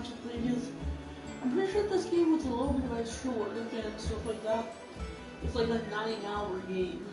watch it previous. I'm pretty sure this game was a little bit like shorter and stuff like that. It's like a 9-hour game.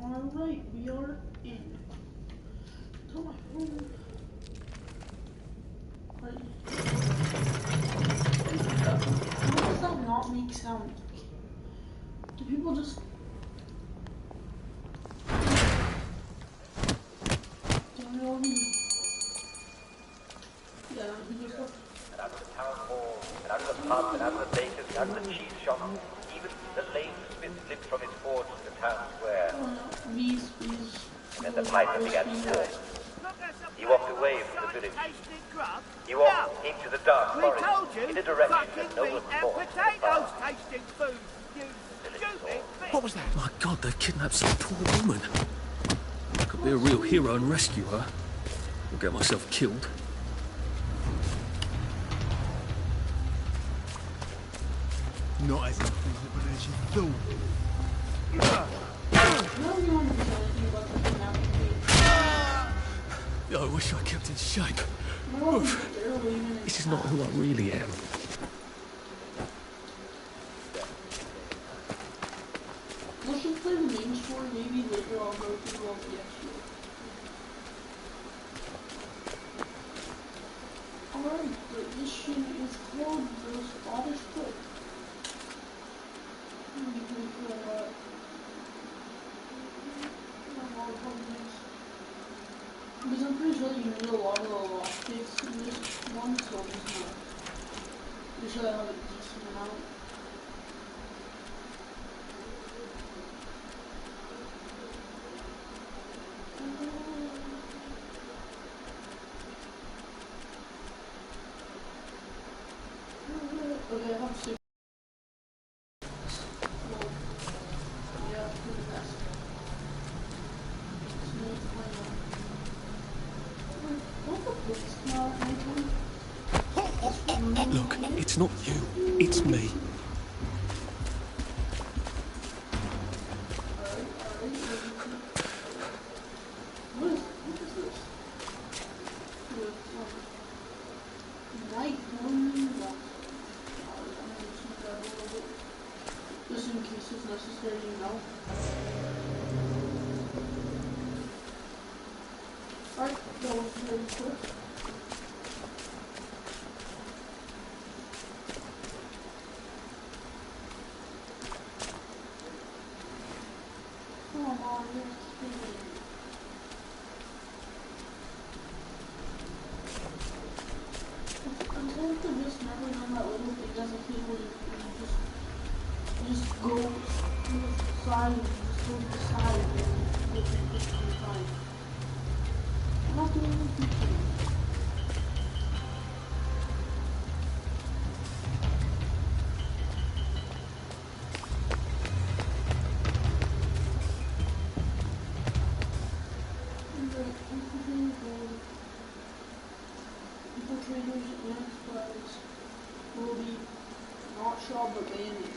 Alright, we are in. To my room. Right. How does that not make sound? Do people just... Yeah, he just... And out of the town hall, and out of the pub, and out of the baker's, and out of the cheese shop, even the lame smith slipped from his forge to the town square. And then the piper began to swirl. He walked away from the village. He walked into the dark forest, in a direction that no one thought. What was that? My God, they've kidnapped some poor woman. I could be a real hero and rescue her. Or get myself killed. Not as intelligent as you thought. I wish I kept in shape. This is not who I really am. Let's just play the main story, maybe later I'll go through all the extra. Alright, the mission is called The Scottish Foot. Because I'm pretty sure you need a lot of the lockpicks in this one, so I'm just gonna make sure I have a decent amount. Okay, I have six. Look, it's not you, it's me. Just in case it's necessary, you know. Alright, that was very quick. Just go to the side, just go to the side, and get on the side. I'm not doing anything. Infiltrators and spies will be not shot but banded.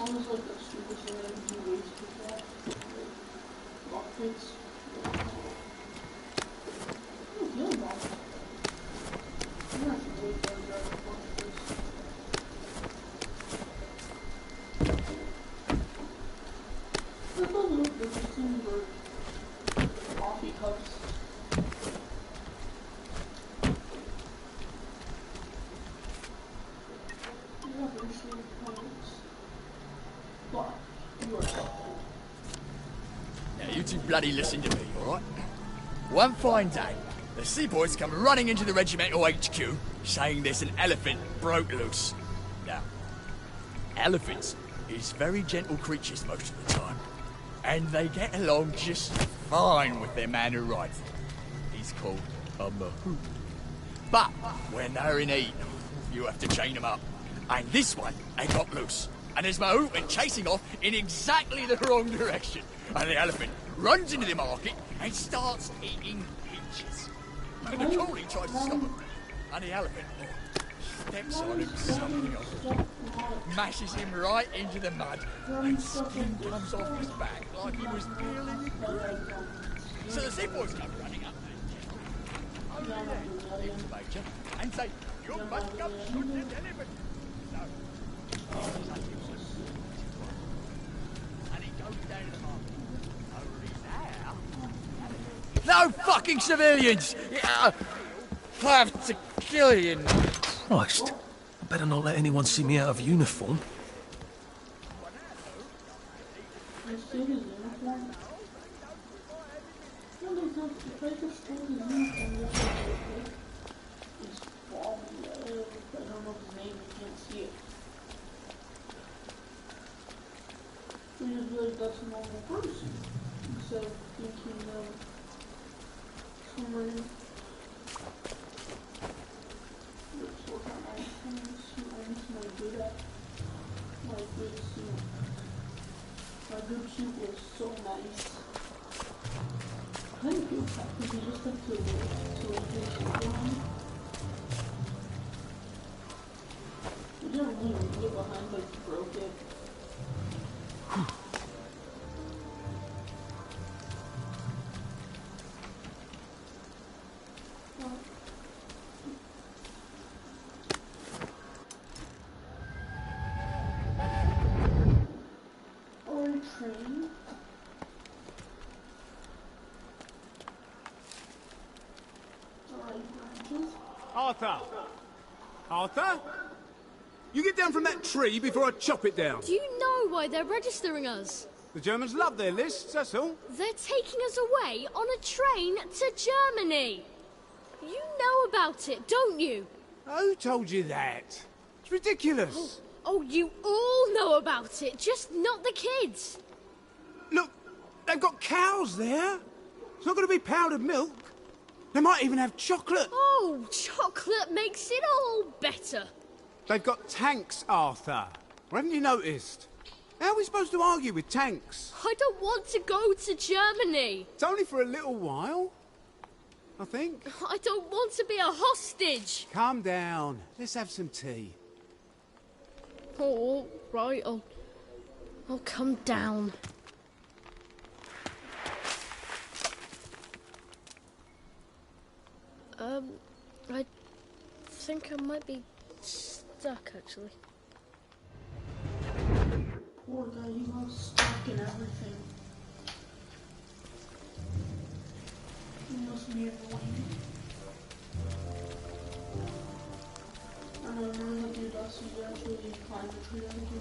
Almost like a super saiyan do ways to that. Lockpicks. Oh, healing box. I'm gonna have to wait for the other boxes. I thought those things were coffee cups. Now you two bloody listen to me, alright? One fine day, the seaboys come running into the regimental HQ, saying there's an elephant broke loose. Now, elephants is very gentle creatures most of the time, and they get along just fine with their man who rides them. He's called a mahout. But when they're in heat, you have to chain them up. And this one, they got loose. And there's Mahout went chasing off in exactly the wrong direction. And the elephant runs into the market and starts eating peaches. And the coolie tries to stop him. And the elephant steps on him somehow, mashes him right into the mud, and skin comes off his back like he was peeling it green. So the seaboys come running up and tell him, Major, and say, you must come shoot this elephant. And he goes down to the market. Over there. No fucking civilians! I have to kill you. Christ. I better not let anyone see me out of uniform. We just like that's a normal person instead of thinking of someone that's sort of my good at my good suit. My good suit was so nice. I didn't feel bad because you just have to wait till it gets done. You didn't really get behind like you broke it. Arthur? You get down from that tree before I chop it down. Do you know why they're registering us? The Germans love their lists, that's all. They're taking us away on a train to Germany. You know about it, don't you? Who told you that? It's ridiculous. Oh, you all know about it, just not the kids. Look, they've got cows there. It's not going to be powdered milk. They might even have chocolate. Oh, chocolate makes it all better. They've got tanks, Arthur. Haven't you noticed? How are we supposed to argue with tanks? I don't want to go to Germany. It's only for a little while, I think. I don't want to be a hostage. Calm down. Let's have some tea. Oh, right. I'll come down. I think I might be stuck, actually. Poor guy, he got stuck in everything. He must be annoying. I don't know, remember the dude last season actually climbed the tree again.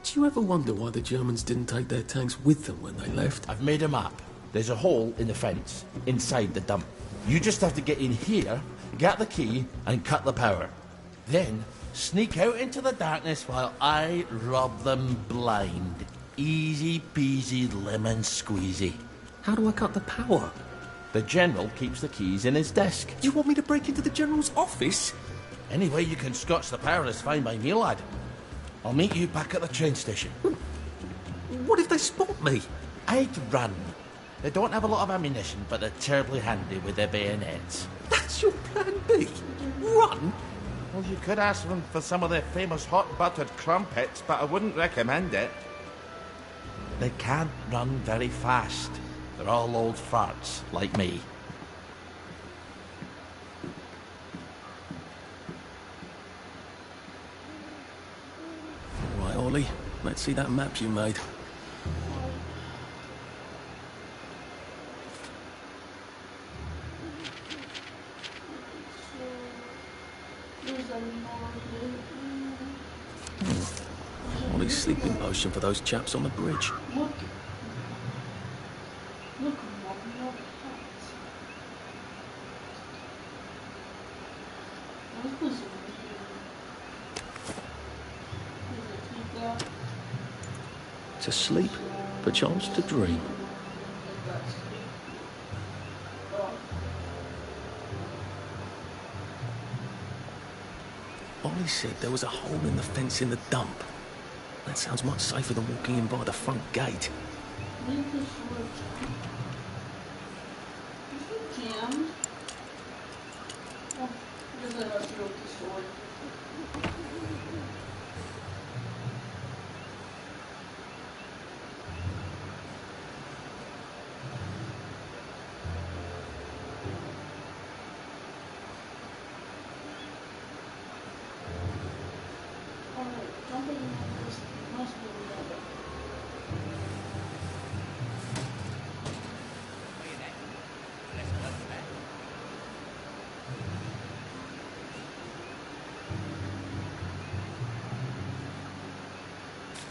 Do you ever wonder why the Germans didn't take their tanks with them when they left? I've made a map. There's a hole in the fence, inside the dump. You just have to get in here, get the key, and cut the power. Then, Sneak out into the darkness while I rob them blind. Easy peasy lemon squeezy. How do I cut the power? The General keeps the keys in his desk. You want me to break into the General's office? Any way you can scotch the power is fine by me, lad. I'll meet you back at the train station. What if they spot me? I'd run. They don't have a lot of ammunition, but they're terribly handy with their bayonets. That's your plan B? Run? Well, you could ask them for some of their famous hot buttered crumpets, but I wouldn't recommend it. They can't run very fast. They're all old farts, like me. Right, Ollie, let's see that map you made. Ollie's sleeping potion for those chaps on the bridge. Look. Look, Mom, look. Let's put some here. To sleep, perchance to dream. Ollie said there was a hole in the fence in the dump. That sounds much safer than walking in by the front gate. Jammed. Oh, because I have to go with the sword.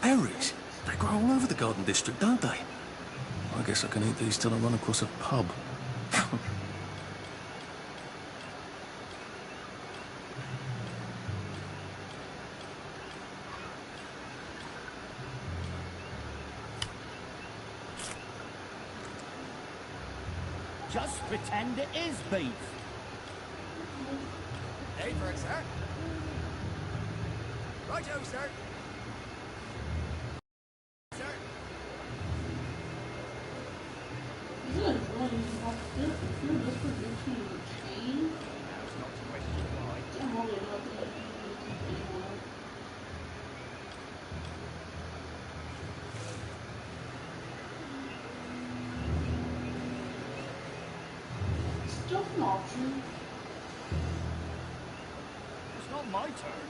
Berries? They grow all over the Garden District, don't they? I guess I can eat these till I run across a pub. Just pretend it is beef. Hey for it, sir. Righto, sir. It's not my turn.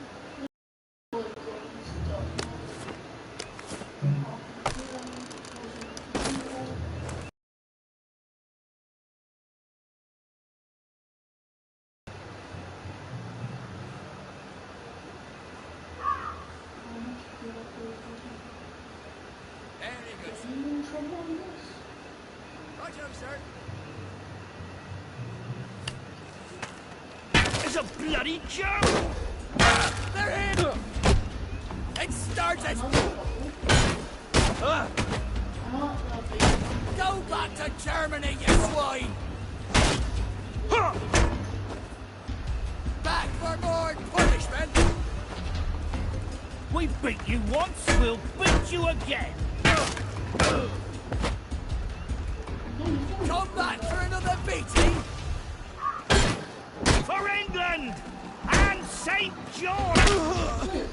Very good. Righto, sir. It's a bloody joke! They're in! It started! Go back to Germany, you swine! Back for more punishment! We beat you once, we'll beat you again! Come back for another beating! For England! And St. George!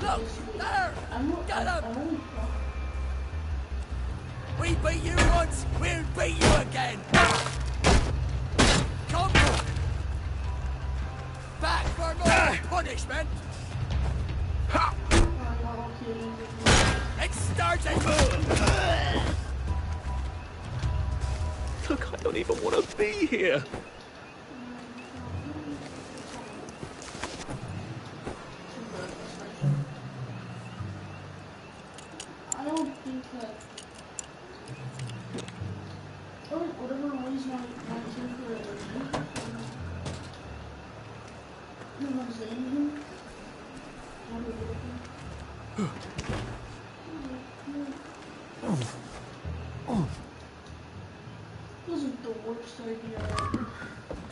Look, there! Get him! We beat you once, we'll beat you again! Come back for more punishment! It's starting! Look, I don't even want to be here. I don't think that. Or whatever reason I think for it. You know what I'm saying? Wasn't the worst idea ever.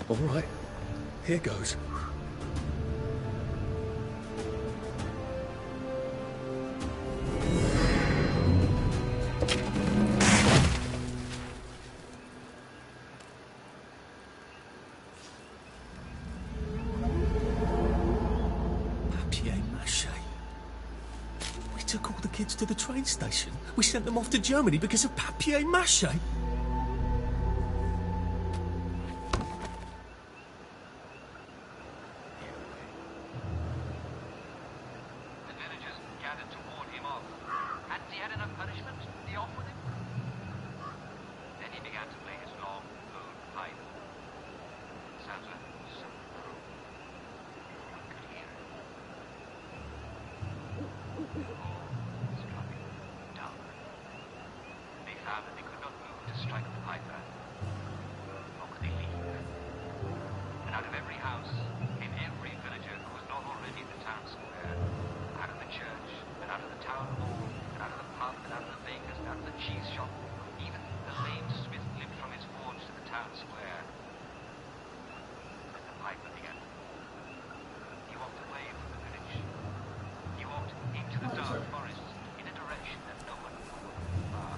All right, here goes. Took all the kids to the train station. We sent them off to Germany because of papier-mâché. The villagers gathered to warn him off. Hadn't he had enough punishment to be off with him? Then he began to play his long, low pipe. It sounds like so cruel. One could hear it. Found that they could not move to strike the piper. Nor could they leave. And out of every house came every villager who was not already in the town square. Out of the church, and out of the town hall, and out of the pub, and out of the baker's, and out of the cheese shop. Even the lame smith limped from his forge to the town square. Then the piper began. He walked away from the village. He walked into the dark forest in a direction that no one knew far.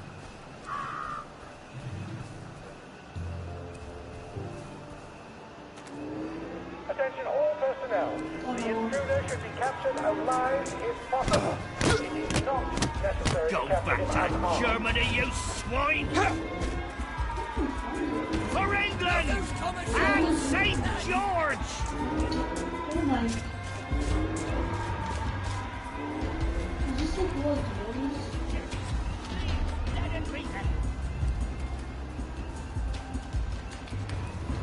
Attention all personnel. The intruder should be captured alive if possible. It is not necessary Go to capture him back to unharmed. Germany, you swine! For England! And St. George! Oh my. Is this the blood movies? Let him be there.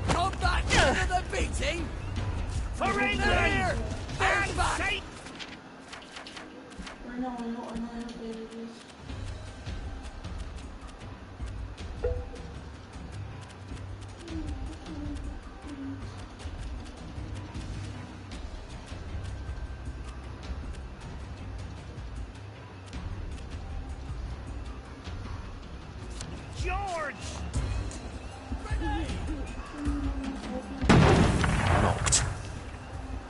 Come back into the beating! For England! And St. I know how bad it is. George! Locked.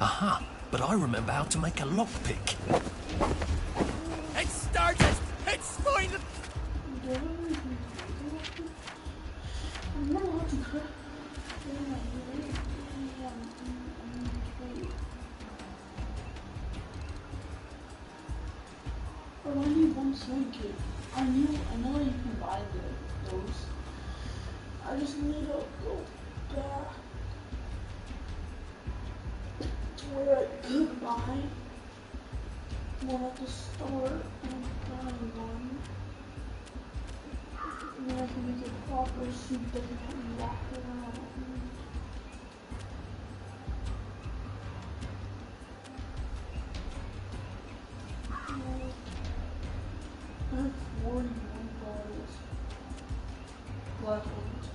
Aha, but I remember how to make a lockpick. It started! It's finally... I'm not allowed to cry. Oh, I need one swing kit. I know that you can buy those. I just need to go back to where I could buy one at the store and buy one. And then I can make a proper suit that can help me walk around. I have 41 bottles. Black ones.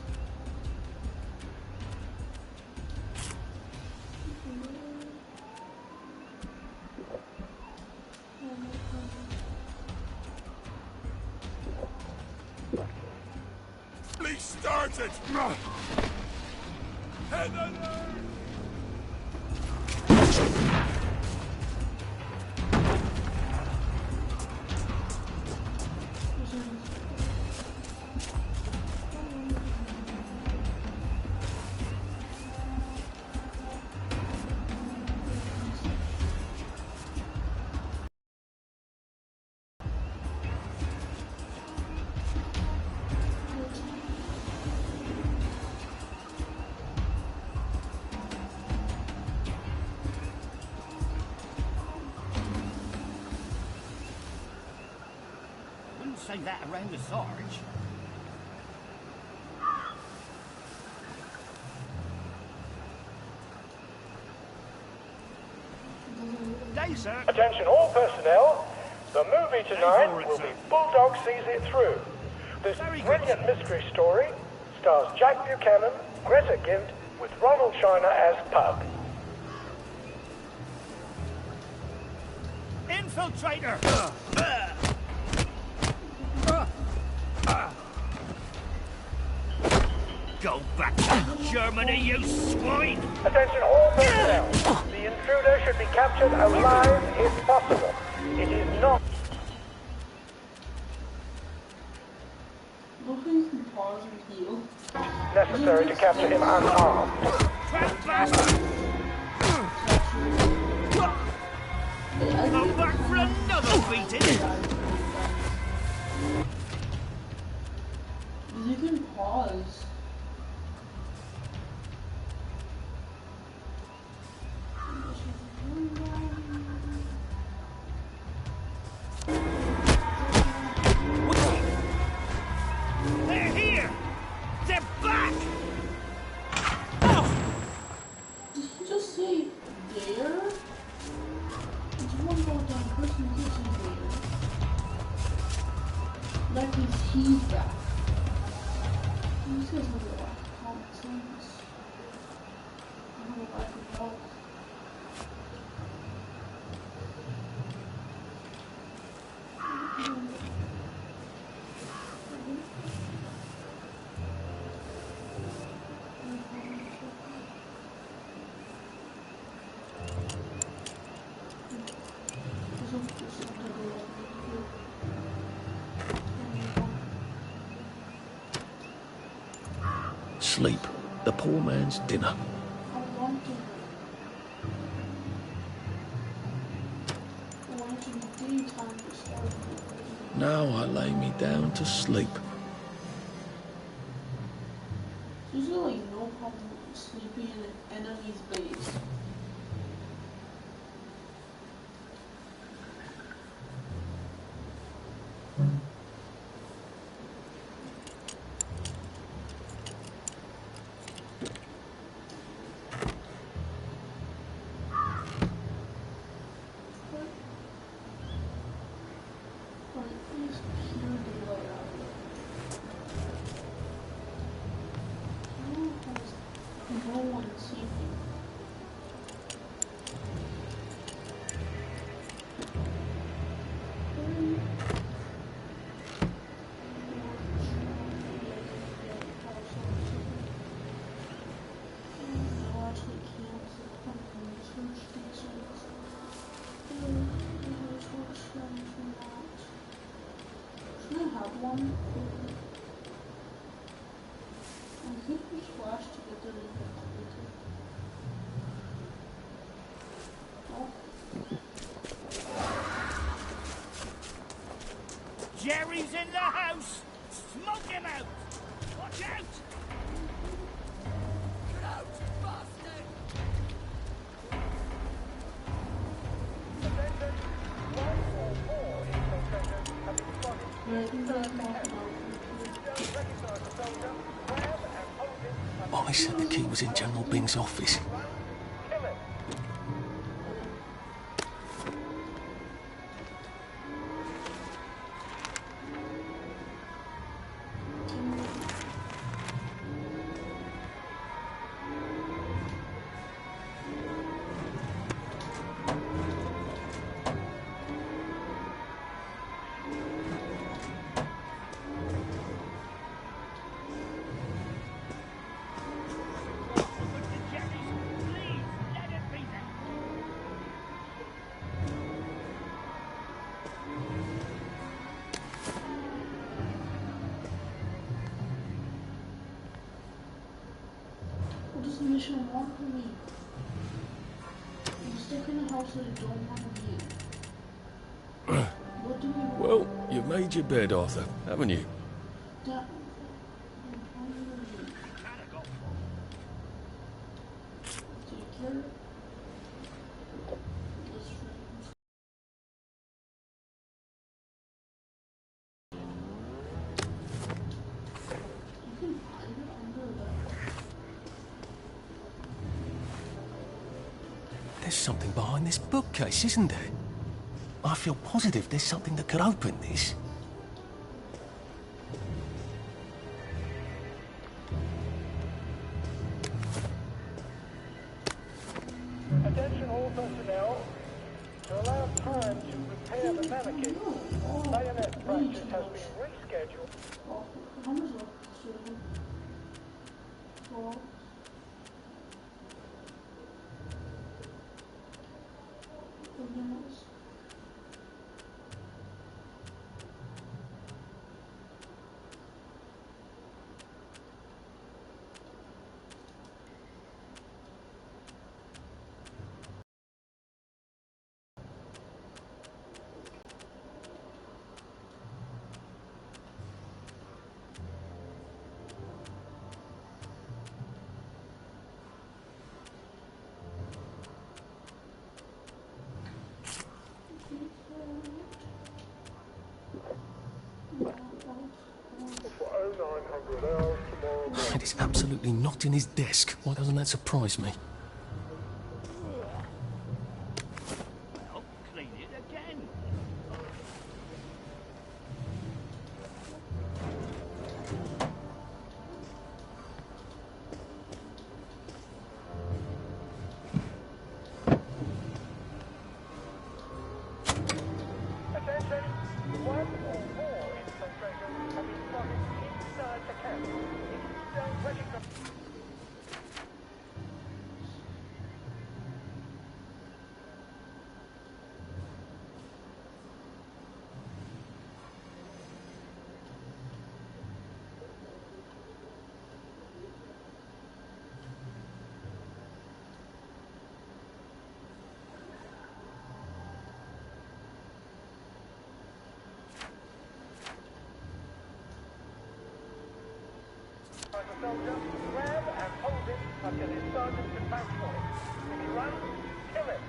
Please started! Heather! Say that around the Sarge. Day, sir. Attention all personnel. The movie tonight will be Bulldog Sees It Through. This brilliant mystery story stars Jack Buchanan, Greta Gint, with Ronald China as Pug. In infiltrator! Go back to Germany, you swine! Attention all personnel. The intruder should be captured alive if possible. It is not necessary to capture him unarmed. Crap bastard! Go back for another beating! You can pause. They're here! They're back! Did he just say there? There's one more damn person who says there. That means he's back. These guys have a lot of common sense. I don't know if I can help. Sleep. The poor man's dinner. I want to. I want to be daytime to start. Now I lay me down to sleep. There's really no problem with sleeping in an enemy's base. Jerry's in the house! Smoke him out! Watch out! Get out, bastard! I said the key was in General Bing's office. What does the mission want from me? I'm stuck in a house that I don't want to be in. What do we want? Well, you've made your bed, Arthur, haven't you? That... Take care. There's something behind this bookcase, isn't there? I feel positive there's something that could open this. Attention all personnel. To allow time to bayonet practice has been rescheduled. And it's absolutely not in his desk. Why doesn't that surprise me? Well, clean it again. Attention! One or more infiltrators have been spotted inside the camp. If you don't recognize... a soldier, grab and hold him until his sergeant can vouch for him. If he runs, kill him.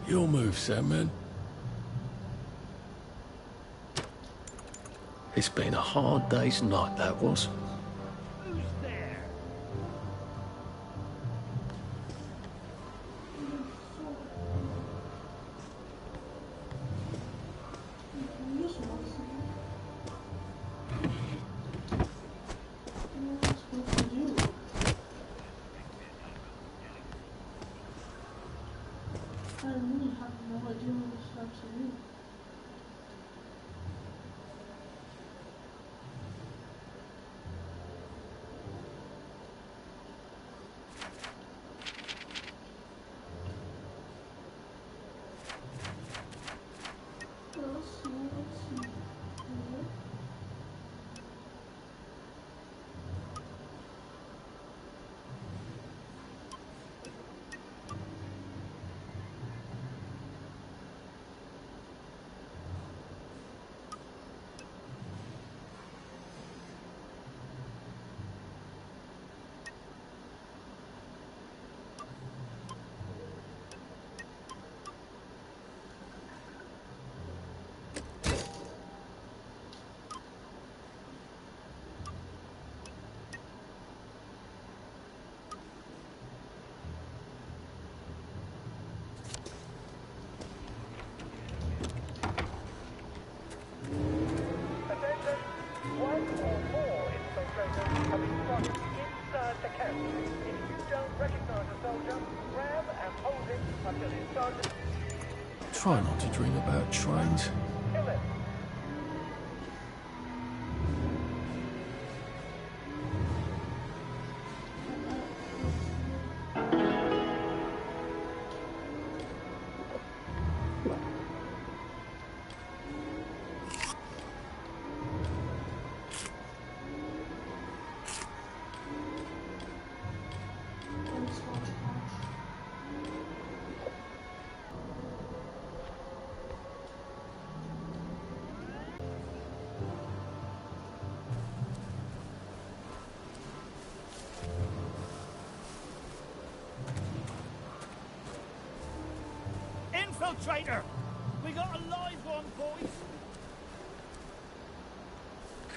Your move, Sandman. It's been a hard day's night, that was. Who's there? I really have no idea what this supposed to do. Let's see. Try not to dream about trains. infiltrator! We got a live one, boys!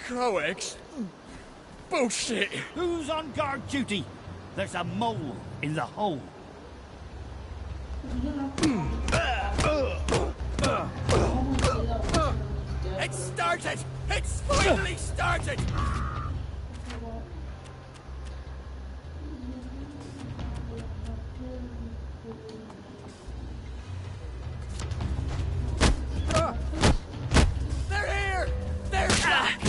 Coex? Bullshit! Who's on guard duty? There's a mole in the hole. It's started! It's finally started! They're here! They're back!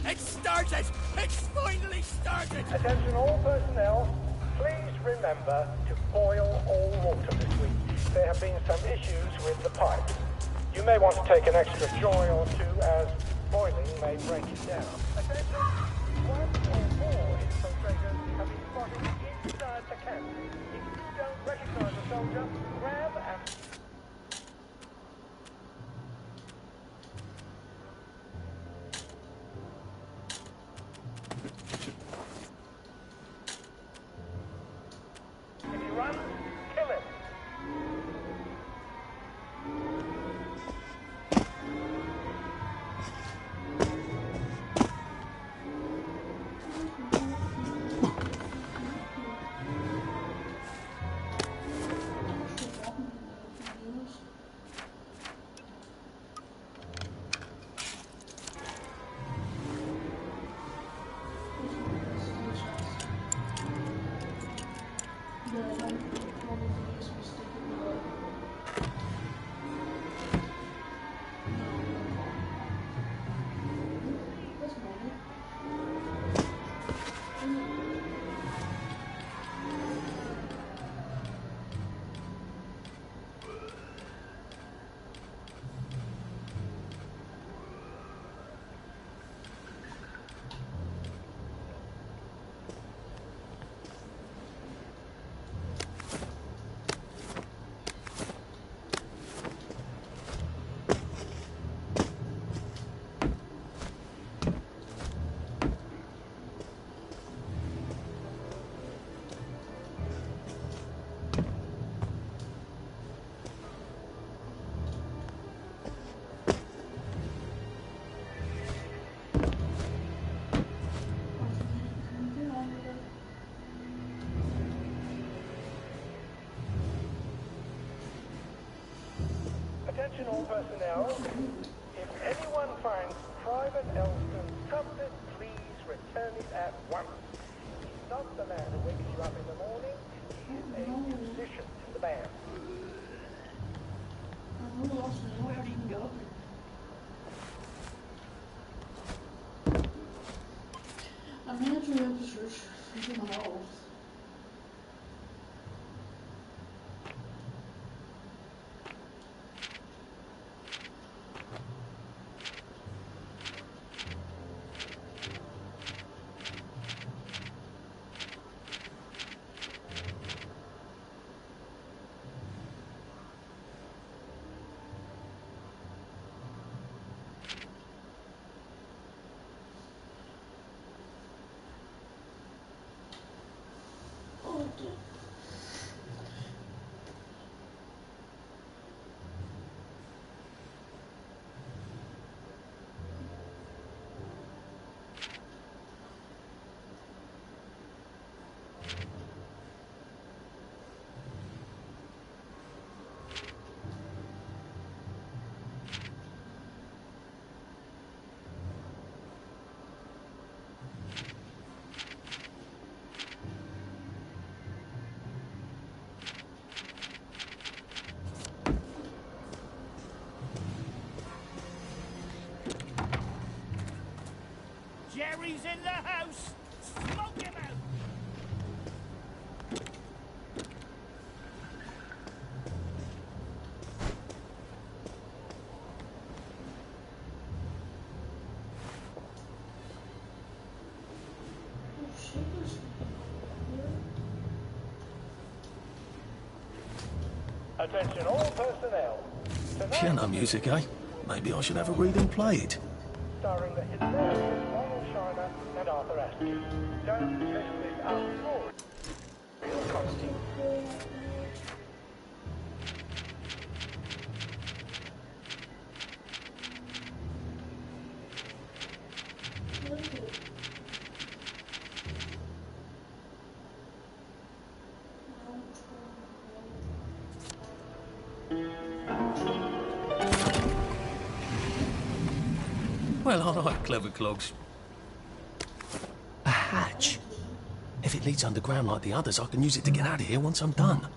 It started! It's finally started! Attention all personnel, please remember to boil all water this week. There have been some issues with the pipes. You may want to take an extra joy or two as boiling may break it down. Attention, one or more infiltrators have been spotted inside the camp. If you don't recognize a soldier, grab and... If he runs, kill him. Attention all personnel. If anyone finds Private Elston's trumpet, please return it at once. He's not the man who wakes you up in the morning. He is a musician to the band. Where'd he go? I'm actually up to search for my house. Jerry's in the house! Smoke him out! Attention all personnel. Piano music, eh? Maybe I should have a reading played. Starring the hilarious Ronald Shiner and Arthur Astley. Don't miss this outdoor costume. Well, all right, clever clogs. A hatch. If it leads underground like the others, I can use it to get out of here once I'm done.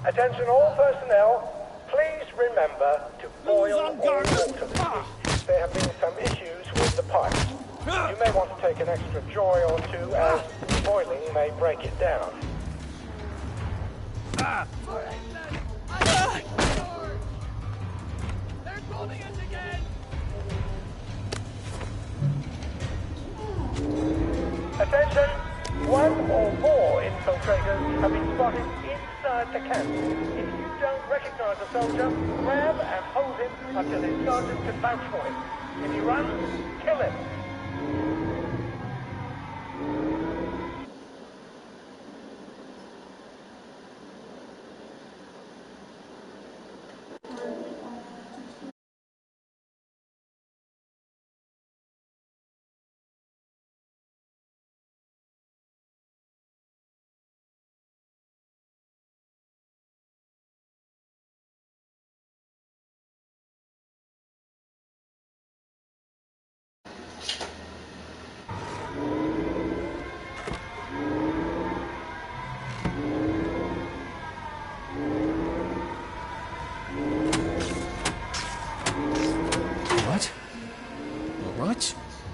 Attention all personnel, please remember to boil all water this week. There have been some issues with the pipes. You may want to take an extra joy or two as boiling may break it down. They're bombing us again! Attention! One or more infiltrators have been spotted inside the camp. If you don't recognize a soldier, grab and hold him until his sergeant can vouch for him. If he runs, kill him.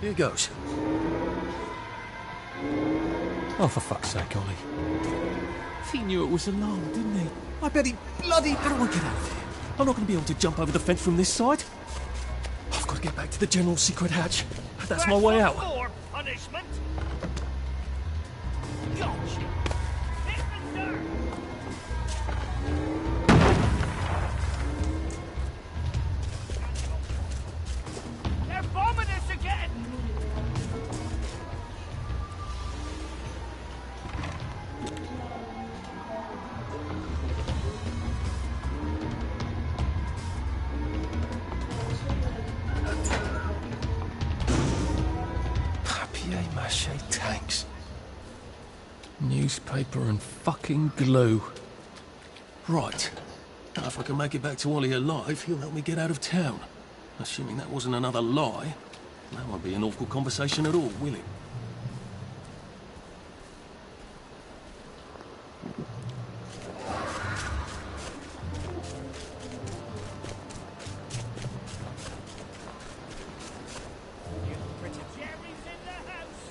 Here goes. Oh, for fuck's sake, Ollie. He knew it was alarmed, didn't he? I bet he bloody... How do I get out of here? I'm not going to be able to jump over the fence from this side. I've got to get back to the general secret hatch. That's my way out. More punishment. Gotcha. Hit the dirt. They're bombing us again. Papier-mâché tanks. Newspaper and fucking glue. Right. Now if I can make it back to Ollie alive, he'll help me get out of town. Assuming that wasn't another lie. That won't be an awful conversation at all, will it? Jerry's in the house.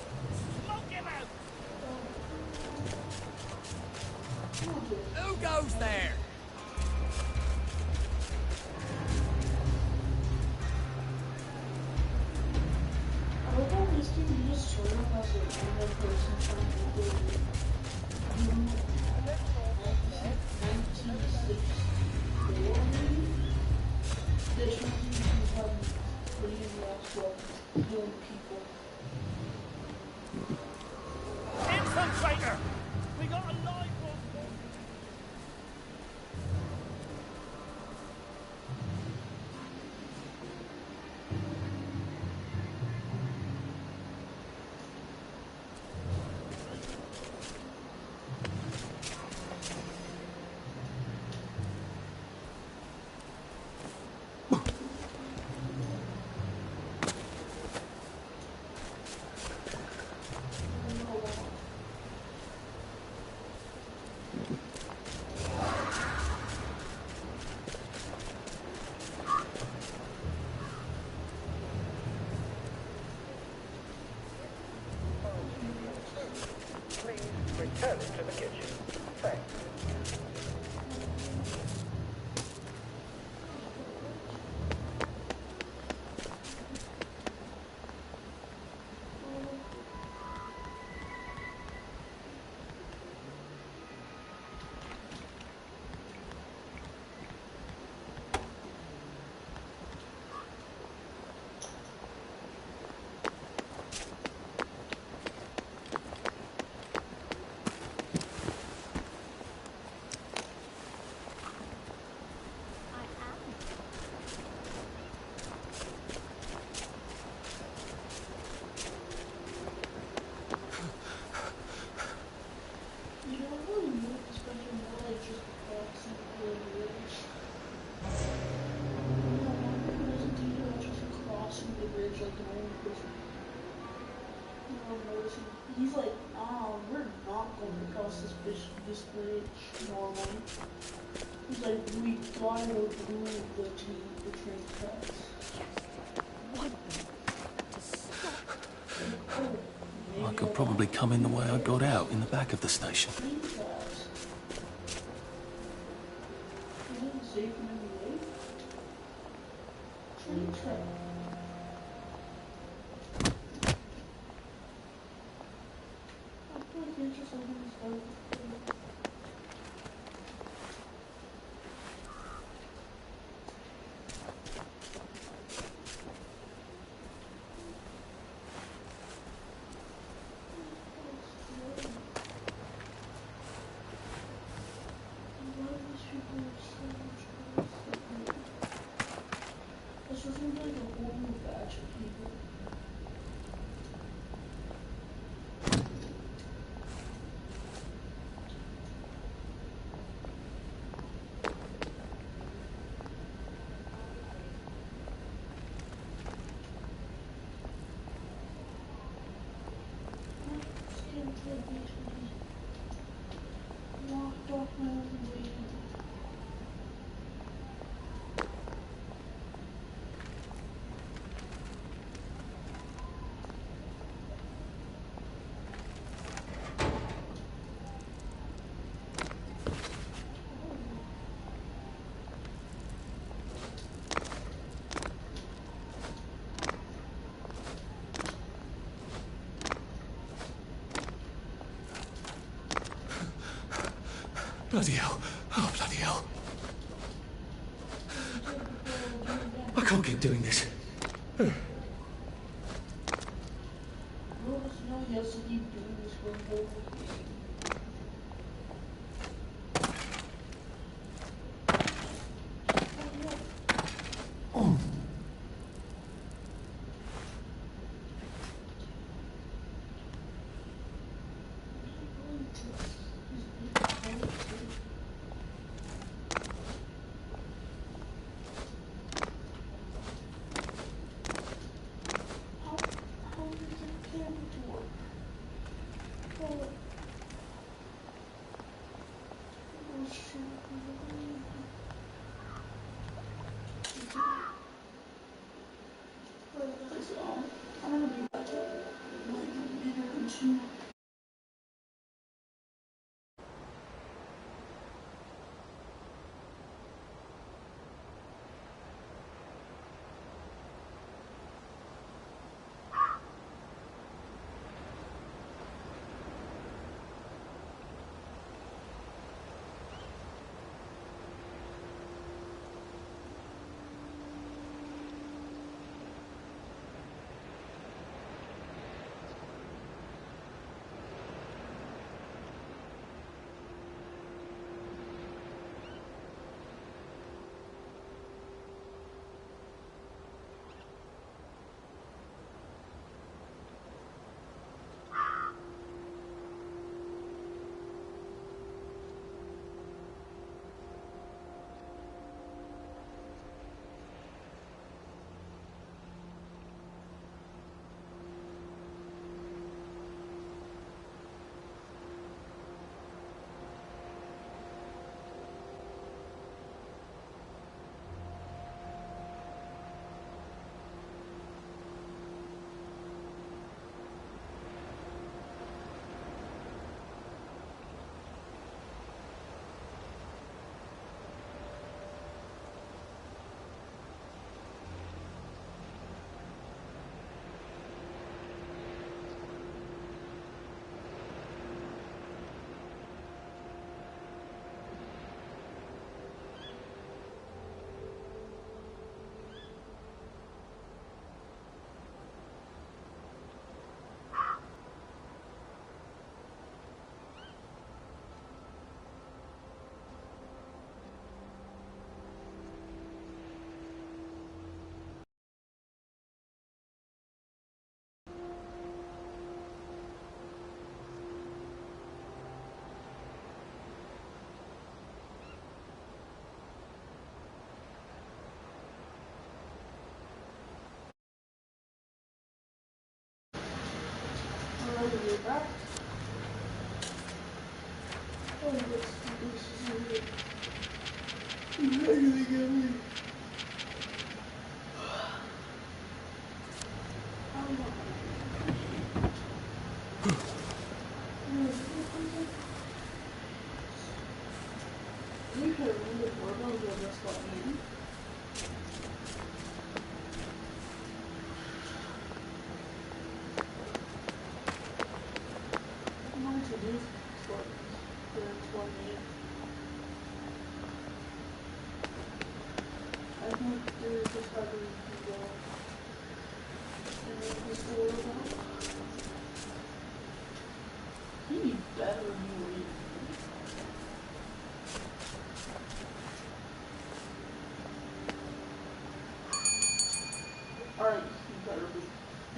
Smoke him out. Who goes there? Infiltrator. We got a live one. and into the kitchen. Thanks. He's like, oh, we're not going to cross this bridge normally. He's like, we gotta go through the train tracks. I could probably come in the way I got out, in the back of the station. Train tracks. Isn't it safe in any way? Train tracks. Bloody hell. Oh, bloody hell. I can't keep doing this.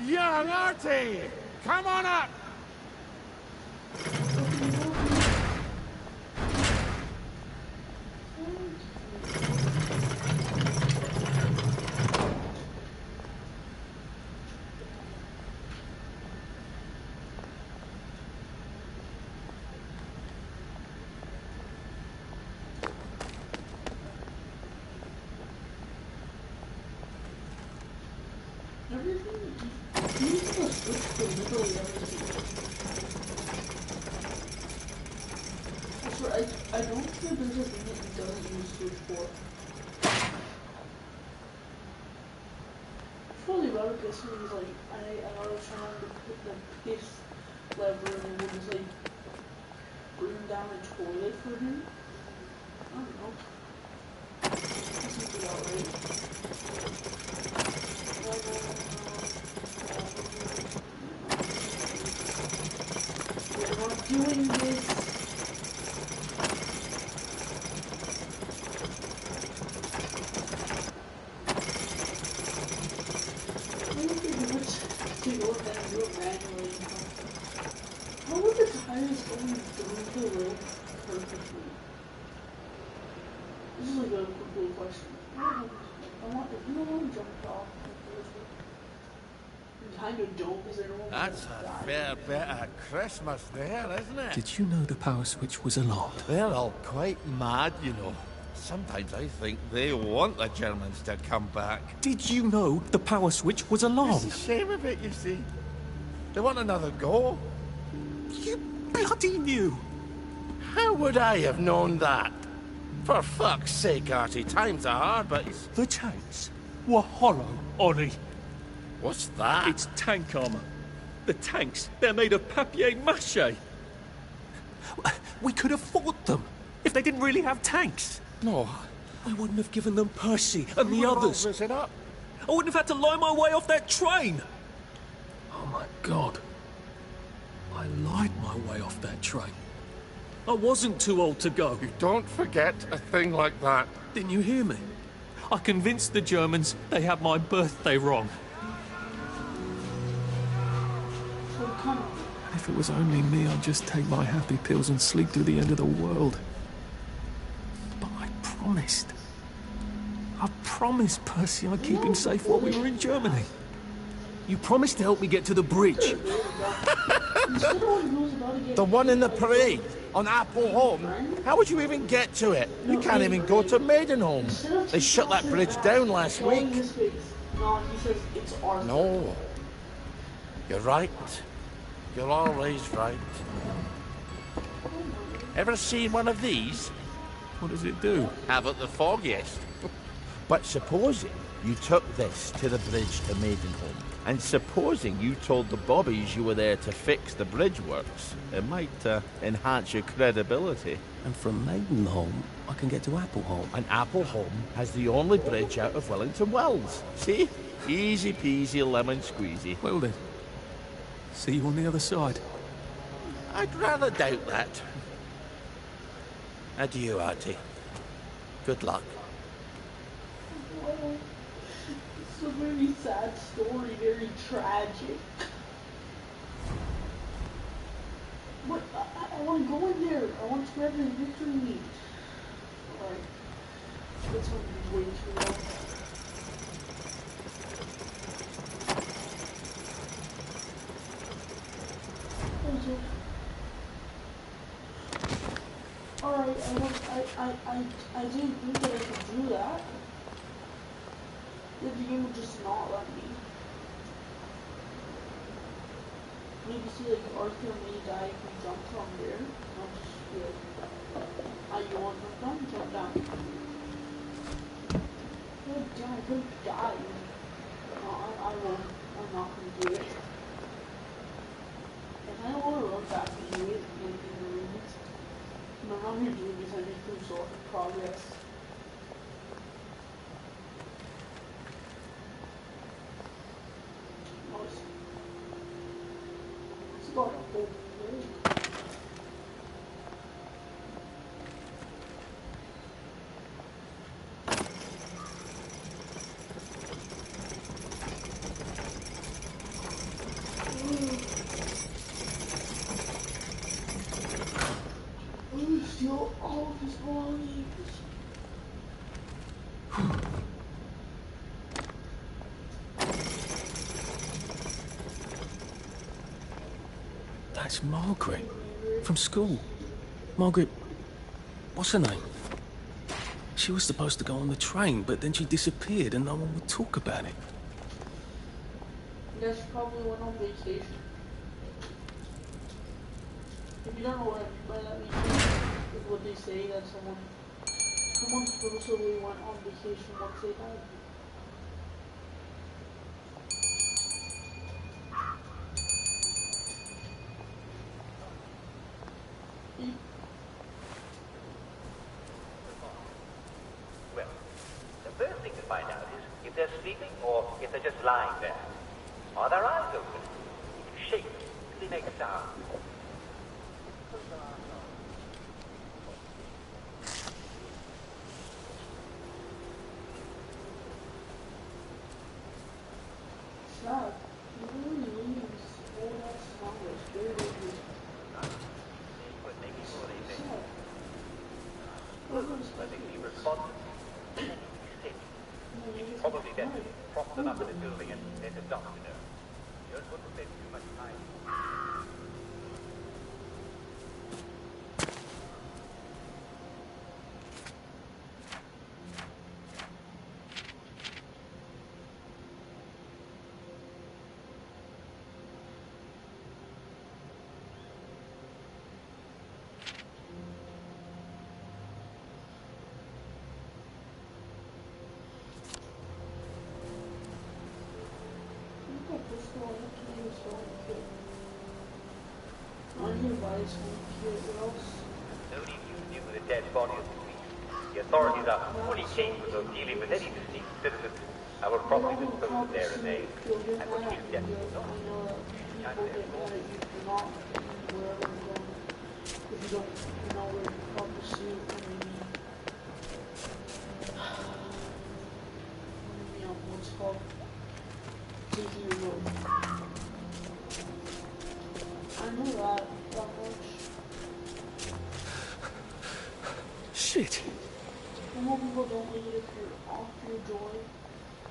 Young Artie! Come on up! I don't think there's a thing that he doesn't use Switch for. It's probably about this when he's like, I was trying to put the piss lever and it would just like bring down the toilet for him. I don't know. That seems about right. We're not doing this. How would the tires going through the road perfectly? This is like a quick question. I want to jump off. You kind of don't because I don't want to. That's a fair bit of Christmas there, isn't it? Did you know the power switch was alarmed? They're all quite mad, you know. Sometimes I think they want the Germans to come back. Did you know the power switch was alarmed? It's a shame of it, you see. They want another go. You bloody knew! How would I have known that? For fuck's sake, Artie, times are hard, but it's... The tanks were hollow, Ollie. What's that? It's tank armor. The tanks, they're made of papier-mâché. We could have fought them if they didn't really have tanks. No. I wouldn't have given them Percy and the others. It up. I wouldn't have had to lie my way off that train. Oh my God. I lied my way off that train. I wasn't too old to go. You don't forget a thing like that. Didn't you hear me? I convinced the Germans they had my birthday wrong. If it was only me, I'd just take my happy pills and sleep through the end of the world. But I promised. I promised Percy I'd keep him safe while we were in Germany. You promised to help me get to the bridge. The one in the parade on Apple Home? How would you even get to it? You can't even go to Maidenholm. They shut that bridge down last week. No. You're right. You're always right. Ever seen one of these? What does it do? Haven't the foggiest. But supposing you took this to the bridge to Maidenholm, and supposing you told the bobbies you were there to fix the bridge works, it might enhance your credibility. And from Maidenholm, I can get to Appleholm. And Appleholm has the only bridge out of Wellington Wells. See? Easy peasy lemon squeezy. Well then, see you on the other side. I'd rather doubt that. Adieu, Artie. Good luck. It's a very sad story, very tragic. But I want to go in there. I want to spread the victory meat. Alright. This one is way too long. Alright, I didn't think that I could do that. The game would just not let me. Maybe see like Arthur may die if he jumps on there. I'll just be like, you want to jump down? God damn, I could have died. No, I won't. I'm not going to do it. And I don't want to run back and do it in the rooms. No, I'm going to do this. I make some sort of progress. It's about a whole thing. Steal all of his belongings. That's Margaret. From school. Margaret... what's her name? She was supposed to go on the train, but then she disappeared and no one would talk about it. I guess she probably went on vacation. If you don't know what I mean by that, is what they say that someone supposedly went on vacation once they died. Well, the first thing to find out is if they're sleeping or if they're just lying there. Are their eyes open? If you shake, do they make a sound? Sad. You really leaves all that smell. It's very good. But they can be responsive. Probably then propped them up in the building and let the doctor know. Just wouldn't spend too much time. Nobody deal with a dead body on the street. The authorities are fully capable of dealing with any deceased citizen. I will probably dispose of their remains and will keep them. I know that much. Shit. I know people don't leave if you're off your joy.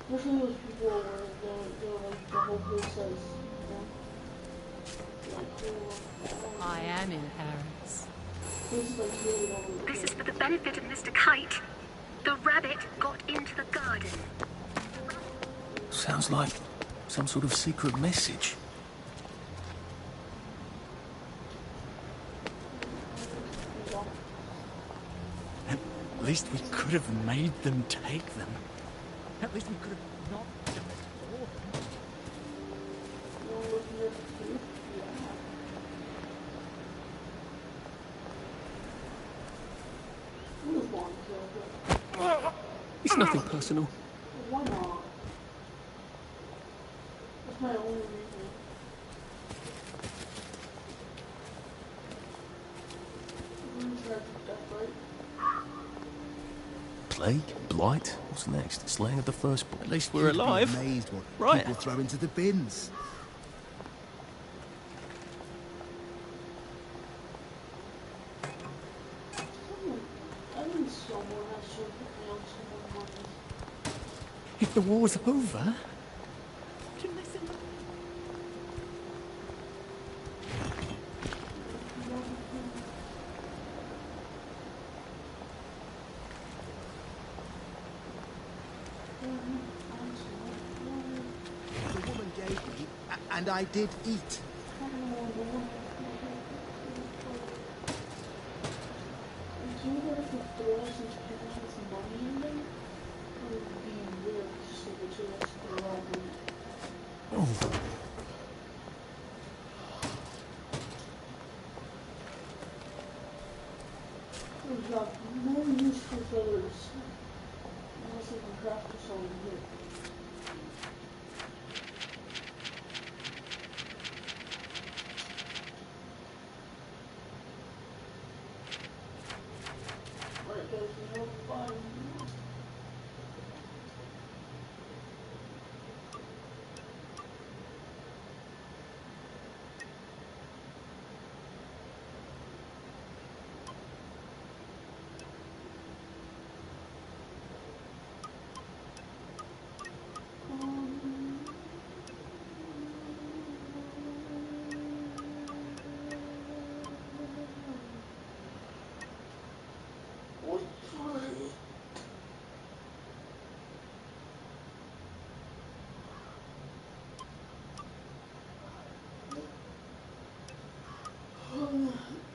Especially those people where they're like, the whole place says, you know, like, I am in Paris. This is for the benefit of Mr. Kite. The rabbit got into the garden. Sounds like some sort of secret message. At least we could have made them take them. At least we could have not done it for them. It's nothing personal. Why not? That's my only reason. Plague? Blight? What's next? Slaying of the firstborn. At least we're You'd be alive. amazed what Right. people throw into the bins. If the war's over, shouldn't they send them? And I did eat. We've got no use for feathers unless we can craft this over here. Alright guys, we have 5 minutes.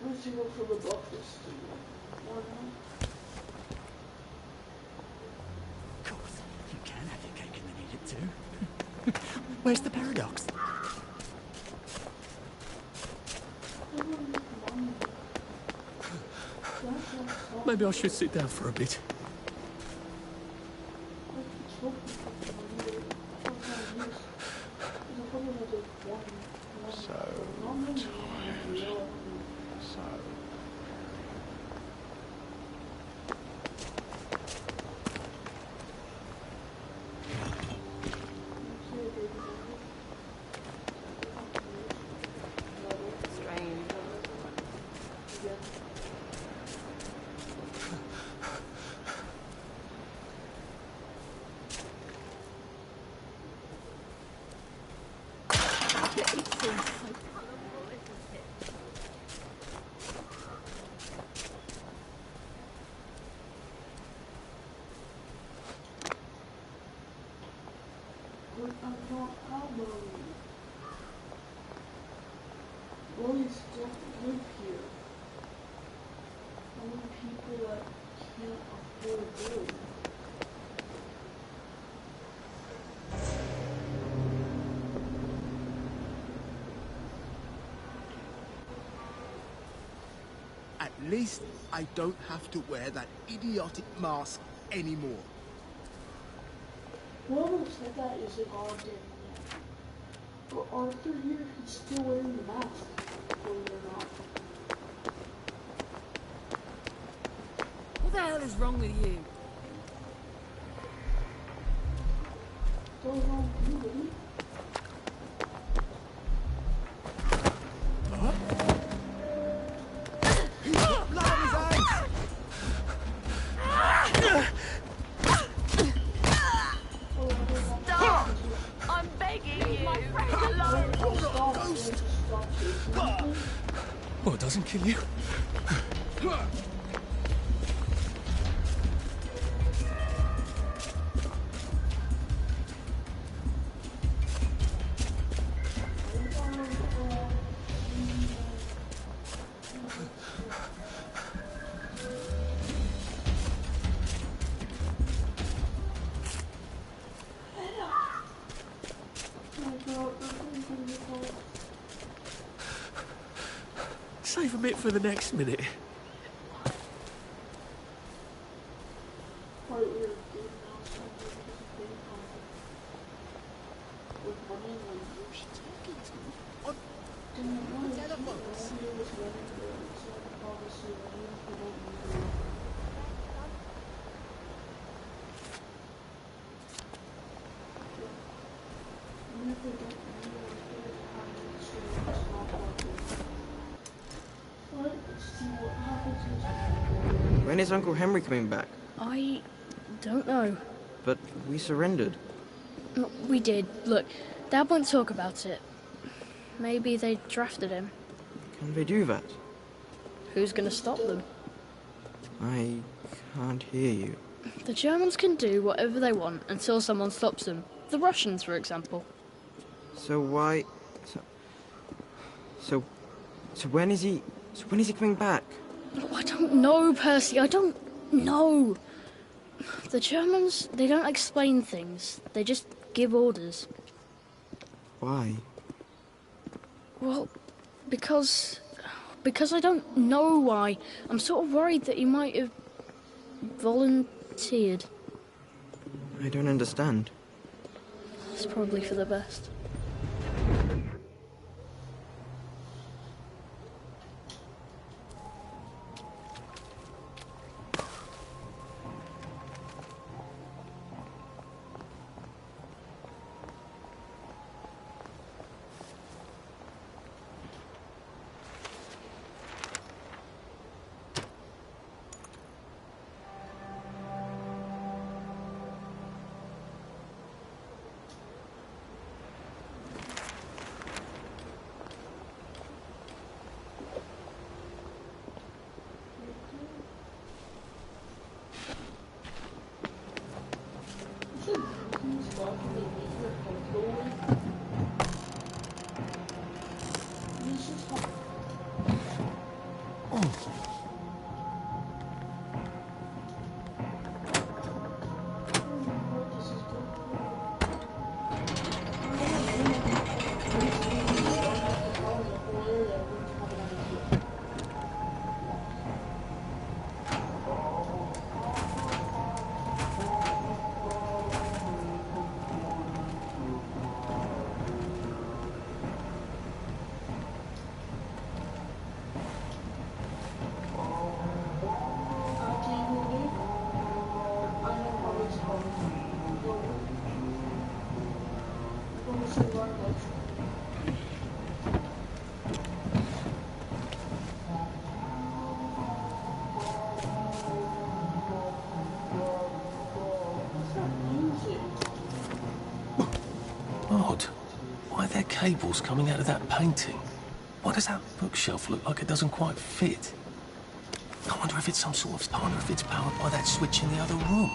Let's go for the breakfast. Of course, you can have your cake and then eat it too. Where's the paradox? Maybe I should sit down for a bit. So tired. So. Bullies don't live here. Only people that can't afford gold. At least I don't have to wear that idiotic mask anymore. What looks like that is a goddamn man. But Arthur here, he's still wearing the mask. Believe it or not. What the hell is wrong with you? What's wrong with you, buddy? Stop! I'm begging you. My friend alone. Ghost! Oh, it doesn't kill you. Save a bit for the next minute. When is Uncle Henry coming back? I don't know. But we surrendered. We did. Look, Dad won't talk about it. Maybe they drafted him. Can they do that? Who's gonna stop them? I can't hear you. The Germans can do whatever they want until someone stops them. The Russians, for example. So why... So when is he coming back? Oh, I don't know, Percy. I don't know. The Germans, they don't explain things. They just give orders. Why? Well, because I don't know why. I'm sort of worried that he might have volunteered. I don't understand. It's probably for the best. Odd. Why are there cables coming out of that painting? Why does that bookshelf look like it doesn't quite fit? I wonder if it's some sort of... I wonder if it's powered by that switch in the other room.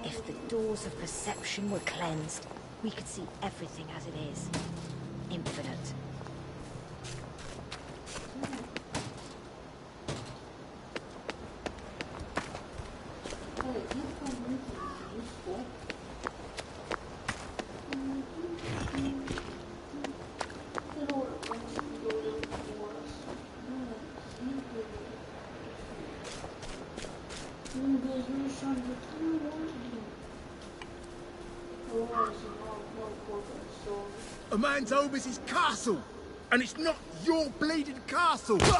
If the doors of perception were cleansed, we could see everything as it is. Infinite. A man's home is his castle, and it's not your bleeding castle. There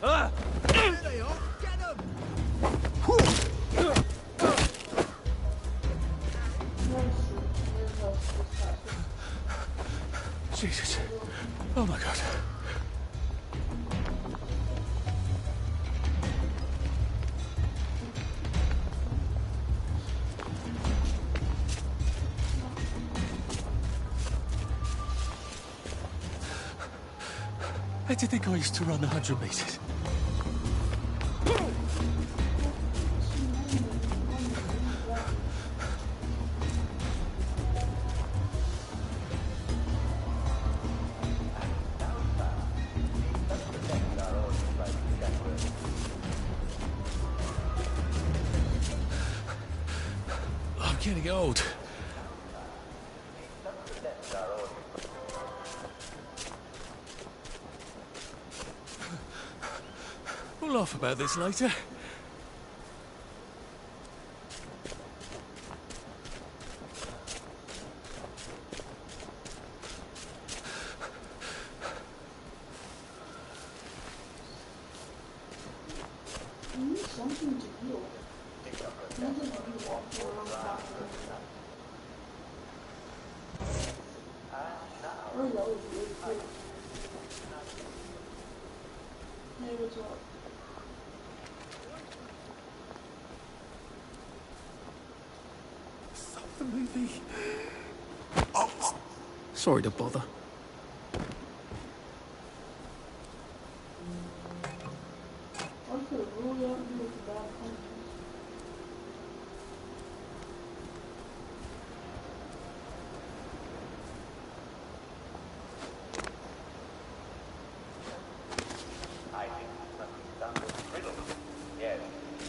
they are. Get them. Jesus. Oh my God. Where did you think I used to run 100 meters? I'm getting old. We'll laugh about this later. The movie. Oh, sorry to bother. I think something's done with the riddle. Yes.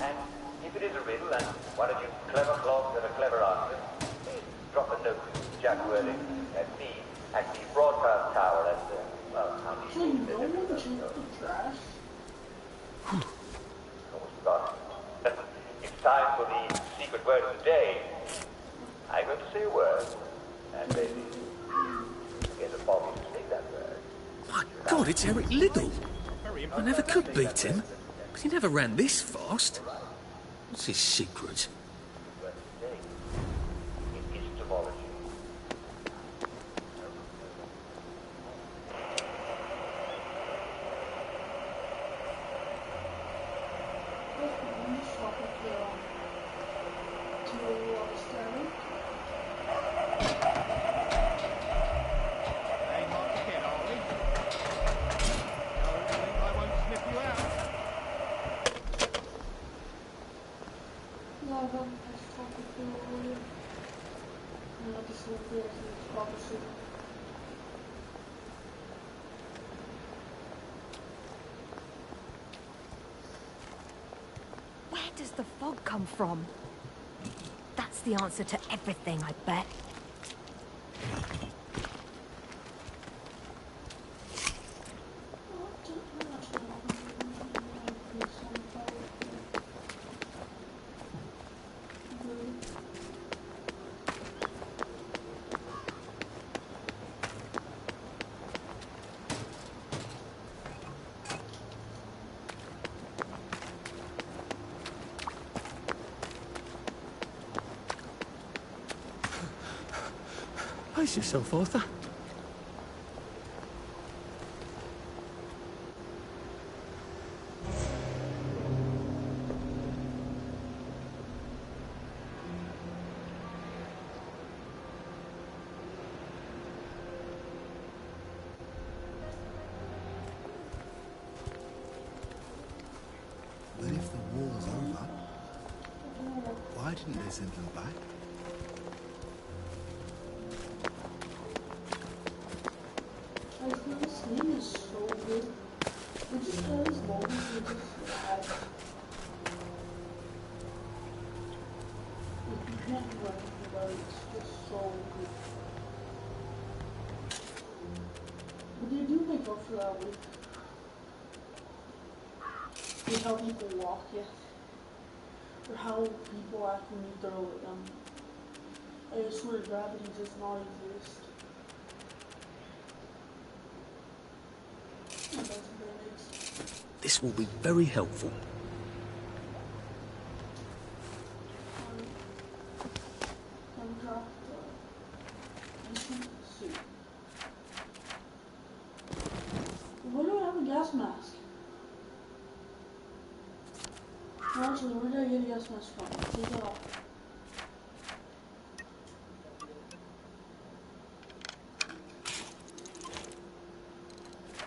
And if it is a riddle, and one of you clever clogs have a clever answer, drop a note to Jack Worthing at me at the broadcast tower at the, well, how do you almost forgot. It's time for the secret word of the day. I'm going to say a word, and maybe get a Bobby to say that word. My God, it's Eric Liddell. I never could beat him, but he never ran this fast. What's his secret? Where does the fog come from? That's the answer to everything, I bet. Pace yourself, Arthur. But if the war's over, why didn't they send them back? I think this game is so good. It just has moments where just laugh. If you can't do anything about it, it's just so good. But they do make up for that with how people walk, yeah. Or how people act when you throw at them. I swear gravity does not exist. This will be very helpful. Why do I have a gas mask? Actually, where did I get a gas mask from? Take it off.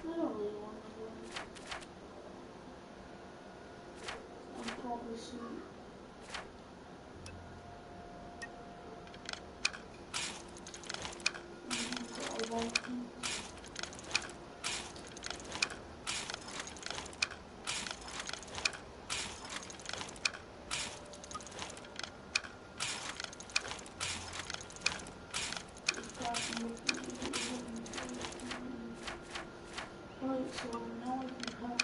I don't really want to do it. I'm probably asleep. Alright, so now I can cut.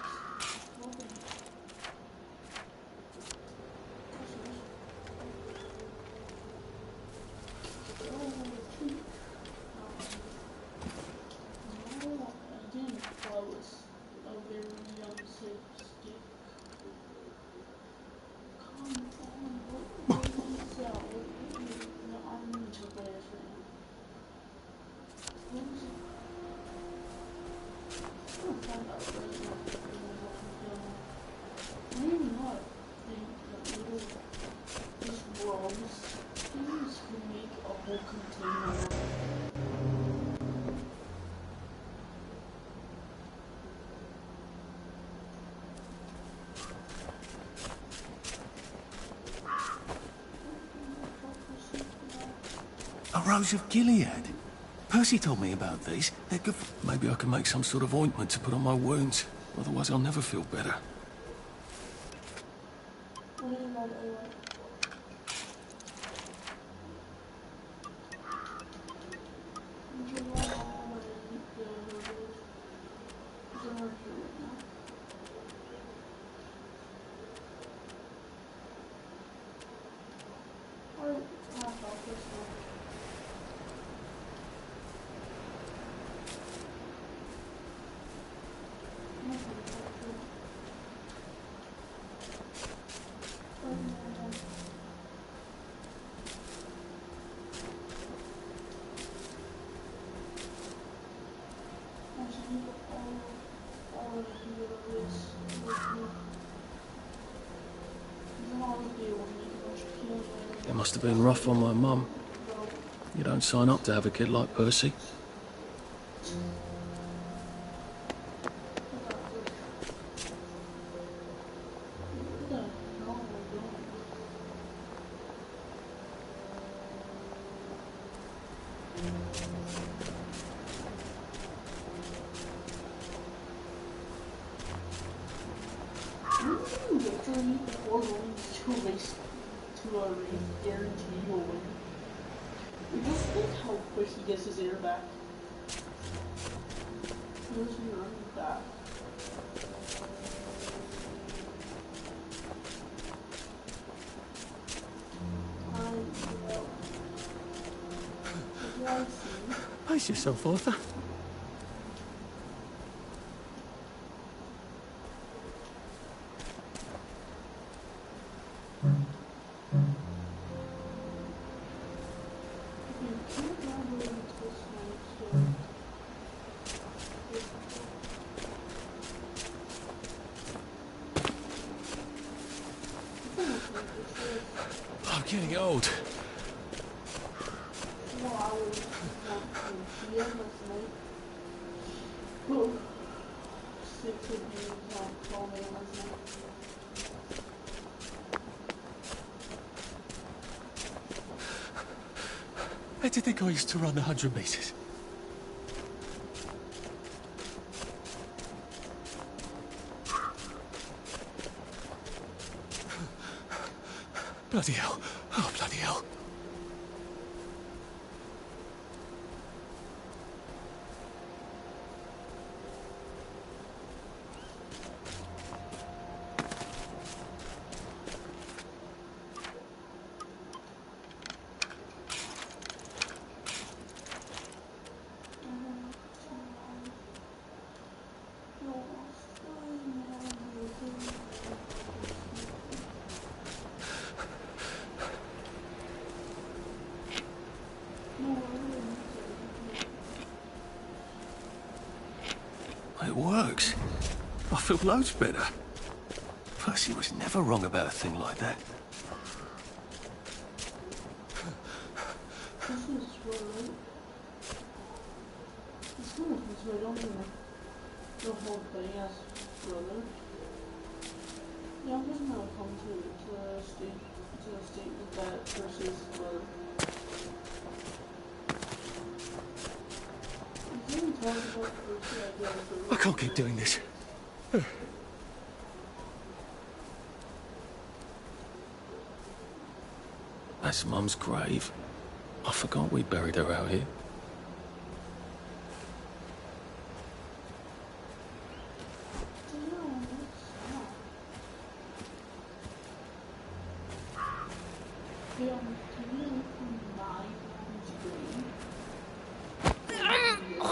A Rose of Gilead. Percy told me about these. They're good for... Maybe I can make some sort of ointment to put on my wounds. Otherwise I'll never feel better. It must have been rough on my mum. You don't sign up to have a kid like Percy. Pace yourself, Arthur. I'm getting old. Where did you think I used to run 100 metres? Bloody hell. Oh, bloody hell. It works. I feel loads better. Percy was never wrong about a thing like that. This is right. This one is right on the whole thing as brother. Yeah, I'm just gonna come to the statement that Percy's brother. I can't keep doing this. That's Mum's grave. I forgot we buried her out here.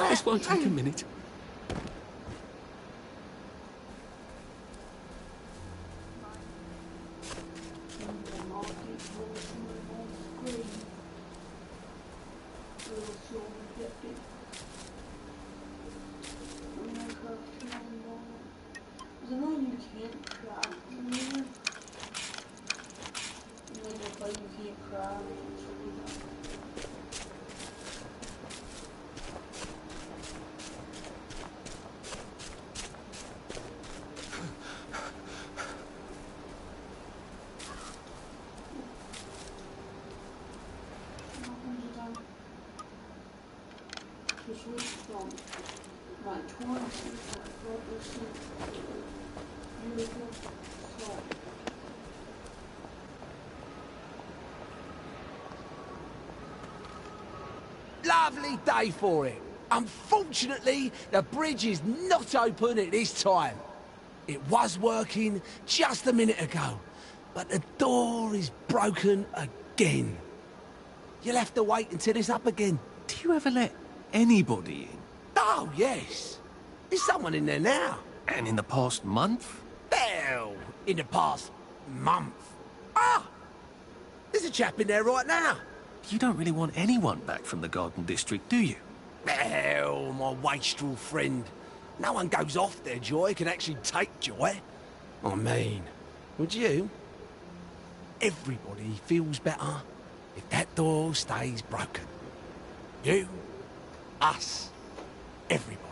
This won't take a minute. Lovely day for it. Unfortunately, the bridge is not open at this time. It was working just a minute ago, but the door is broken again. You'll have to wait until it's up again. Do you ever let anybody in? Oh, yes. There's someone in there now. And in the past month? Hell, in the past month. Ah! There's a chap in there right now. You don't really want anyone back from the Garden District, do you? Hell, my wastrel friend. No one goes off their joy can actually take joy. I mean, would you? Everybody feels better if that door stays broken. You, us, everybody.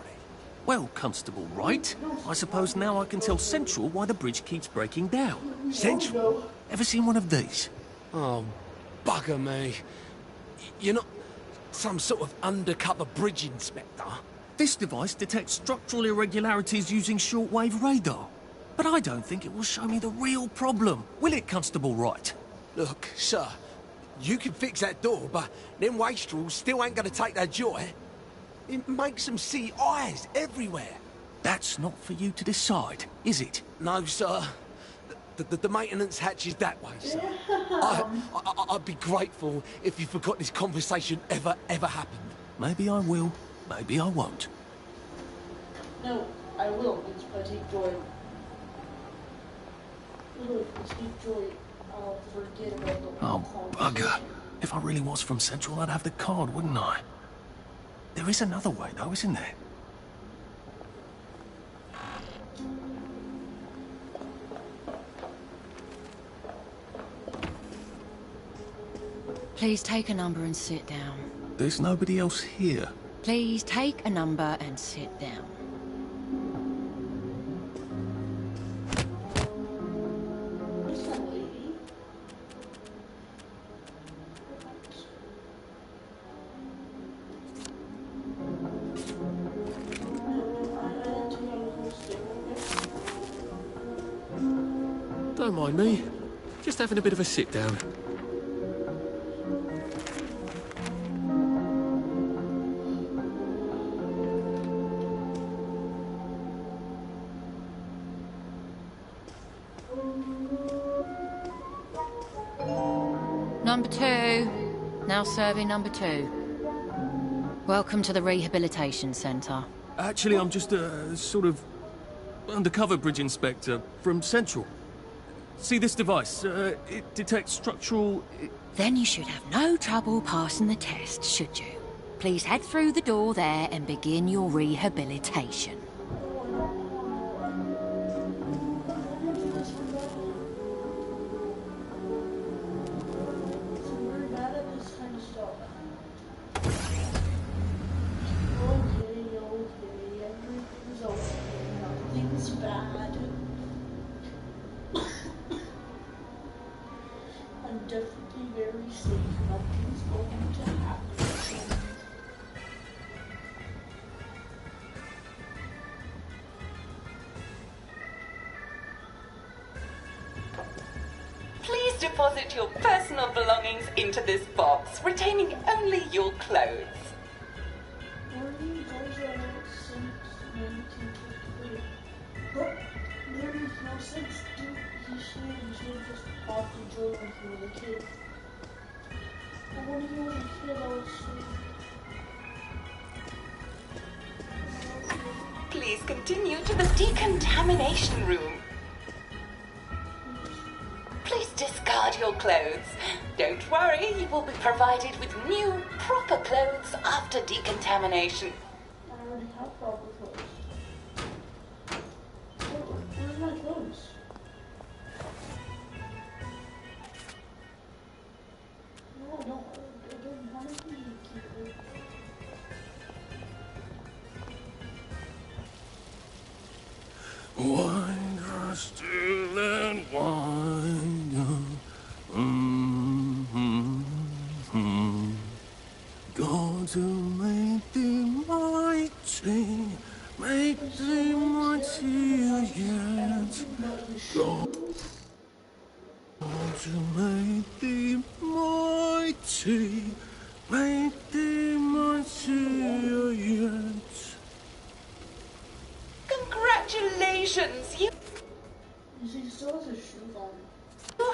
Well, Constable Wright, I suppose now I can tell Central why the bridge keeps breaking down. Central? Ever seen one of these? Oh, bugger me. You're not some sort of undercover bridge inspector? This device detects structural irregularities using shortwave radar. But I don't think it will show me the real problem. Will it, Constable Wright? Look, sir, you can fix that door, but them wastrels still ain't gonna take their joy. It makes them see eyes everywhere. That's not for you to decide, is it? No, sir. The maintenance hatch is that way, sir. I'd be grateful if you forgot this conversation ever happened. Maybe I will, maybe I won't. No, I will. It's if I take joy. Literally, if I take joy, I'll forget about the Oh, bugger. If I really was from Central, I'd have the card, wouldn't I? There is another way, though, isn't there? Please take a number and sit down. There's nobody else here. Please take a number and sit down. Don't mind me. Just having a bit of a sit down. Number 2. Now serving number 2. Welcome to the Rehabilitation Centre. Actually, I'm just a sort of undercover bridge inspector from Central. See this device? It detects structural... Then you should have no trouble passing the test, should you? Please head through the door there and begin your rehabilitation. Please deposit your personal belongings into this box, retaining only your clothes. There is no sense. You should just pop the journal for the kid. I want to hear the kid I was Please continue to the decontamination room. Please discard your clothes. Don't worry, you will be provided with new, proper clothes after decontamination. I already have proper clothes. Where's my clothes? No, I don't want to be keep it. Wind us still and wind God to make thee mighty, make thee mighty yet. God to make thee mighty, make thee mighty yet. Congratulations, you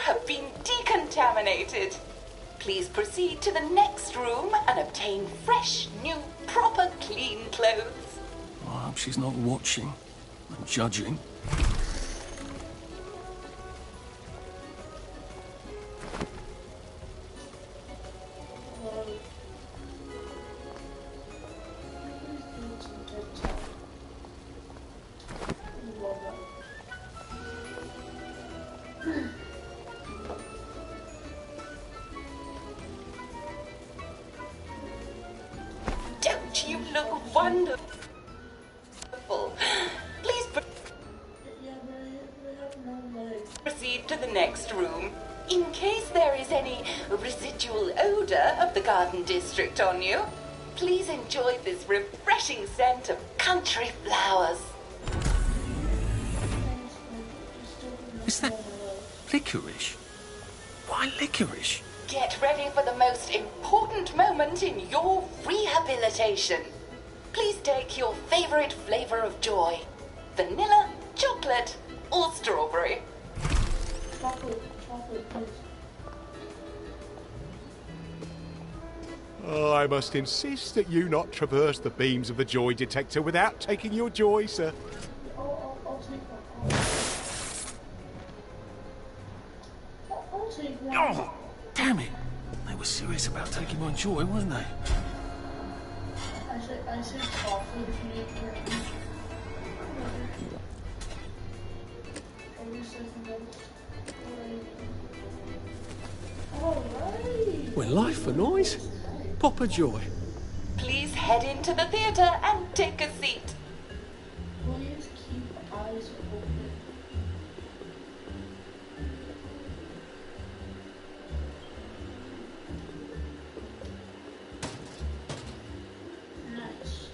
have been decontaminated. Please proceed to the next room and obtain fresh, new, proper, clean clothes. I hope she's not watching and judging. Don't you look wonderful? Please proceed to the next room. In case there is any residual odor of the Garden District on you, please enjoy this refreshing scent of country flowers. Is that licorice? Why licorice? Get ready for the most important moment in your rehabilitation. Please take your favorite flavor of joy. Vanilla, chocolate, or strawberry. Chocolate, please. Oh, I must insist that you not traverse the beams of the joy detector without taking your joy, sir. I'll take one. I'll take one. Oh, damn it. They were serious about taking my joy, weren't they? I said chocolate if you didn't hear me. Alright. When life for noise, Papa Joy. Please head into the theatre and take a seat. Please keep eyes open. Nice.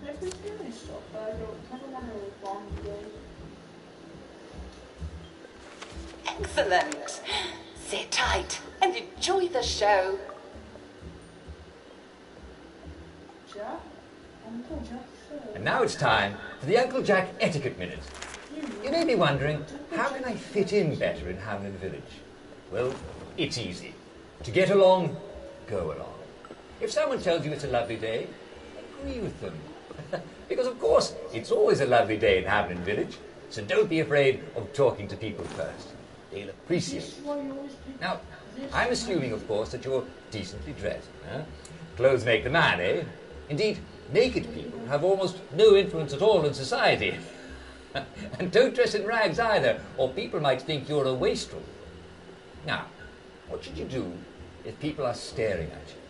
Every time I stop, I kind of want to bomb you guys. Excellent. Sit tight and enjoy the show. Jack? Uncle Jack said. And now it's time for the Uncle Jack Etiquette Minute. You may be wondering, how can I fit in better in Hamlin Village? Well, it's easy. To get along, go along. If someone tells you it's a lovely day, agree with them. Because, of course, it's always a lovely day in Hamlin Village, so don't be afraid of talking to people first. They'll appreciate it. Now, I'm assuming, of course, that you're decently dressed. Huh? Clothes make the man, eh? Indeed, naked people have almost no influence at all in society. And don't dress in rags either, or people might think you're a wastrel. Now, what should you do if people are staring at you?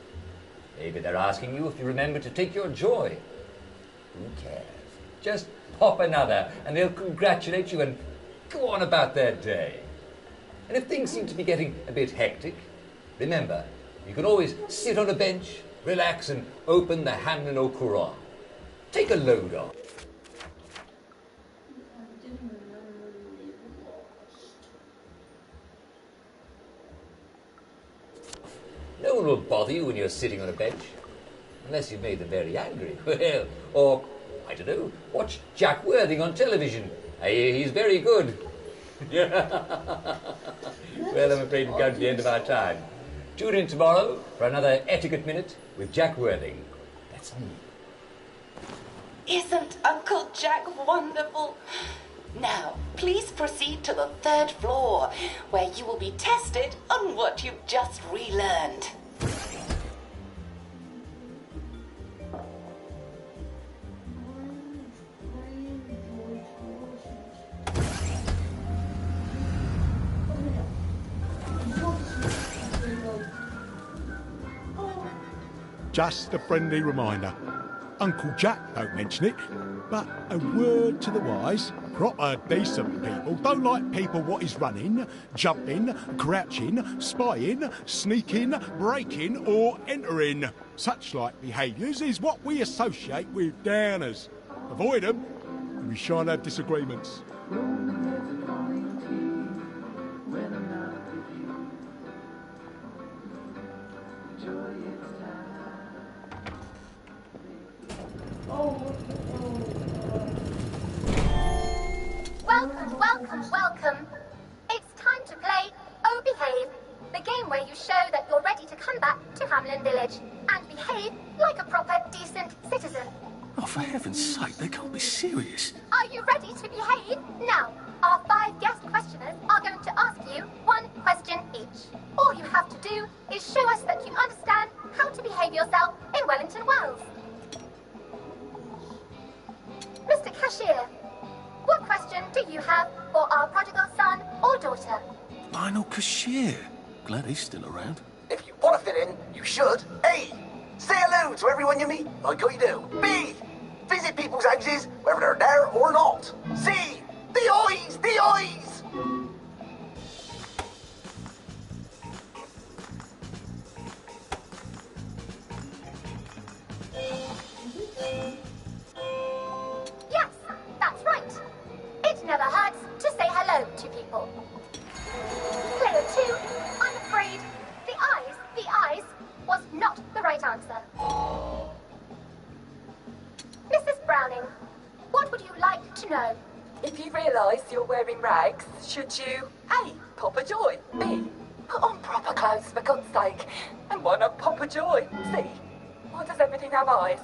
Maybe they're asking you if you remember to take your joy. Who cares? Just pop another, and they'll congratulate you and go on about their day. And if things seem to be getting a bit hectic, remember, you can always sit on a bench, relax, and open the Hamlin au Courant. Take a load off. No one will bother you when you're sitting on a bench, unless you've made them very angry. Well, or, I don't know, watch Jack Worthing on television. I hear he's very good. Well, I'm afraid we've come to the end of our time. Tune in tomorrow for another Etiquette Minute with Jack Worthing. That's me. Isn't Uncle Jack wonderful? Now, please proceed to the 3rd floor, where you will be tested on what you've just relearned. Just a friendly reminder. Uncle Jack don't mention it, but a word to the wise. Proper decent people don't like people what is running, jumping, crouching, spying, sneaking, breaking or entering. Such like behaviours is what we associate with downers. Avoid them and we shan't have disagreements. Welcome, welcome, welcome. It's time to play Oh Behave, the game where you show that you're ready to come back to Hamlin Village and behave like a proper, decent citizen. Oh, for heaven's sake, they can't be serious. Are you ready to behave? Now, our 5 guest questioners are going to ask you 1 question each. All you have to do is show us that you understand how to behave yourself in Wellington Wells. Mr. Cashier, what question do you have for our prodigal son or daughter? Lionel Cashier. Glad he's still around. If you want to fit in, you should. A. Say hello to everyone you meet, like I do. B. Visit people's houses, whether they're there or not. C. The eyes! The eyes! Yes, that's right. It never hurts to say hello to people. Player 2, I'm afraid the eyes was not the right answer. Mrs. Browning, what would you like to know? If you realise you're wearing rags, should you A. Pop a joy, B. Put on proper clothes for God's sake, and why not pop a joy, C. Why does everything have eyes?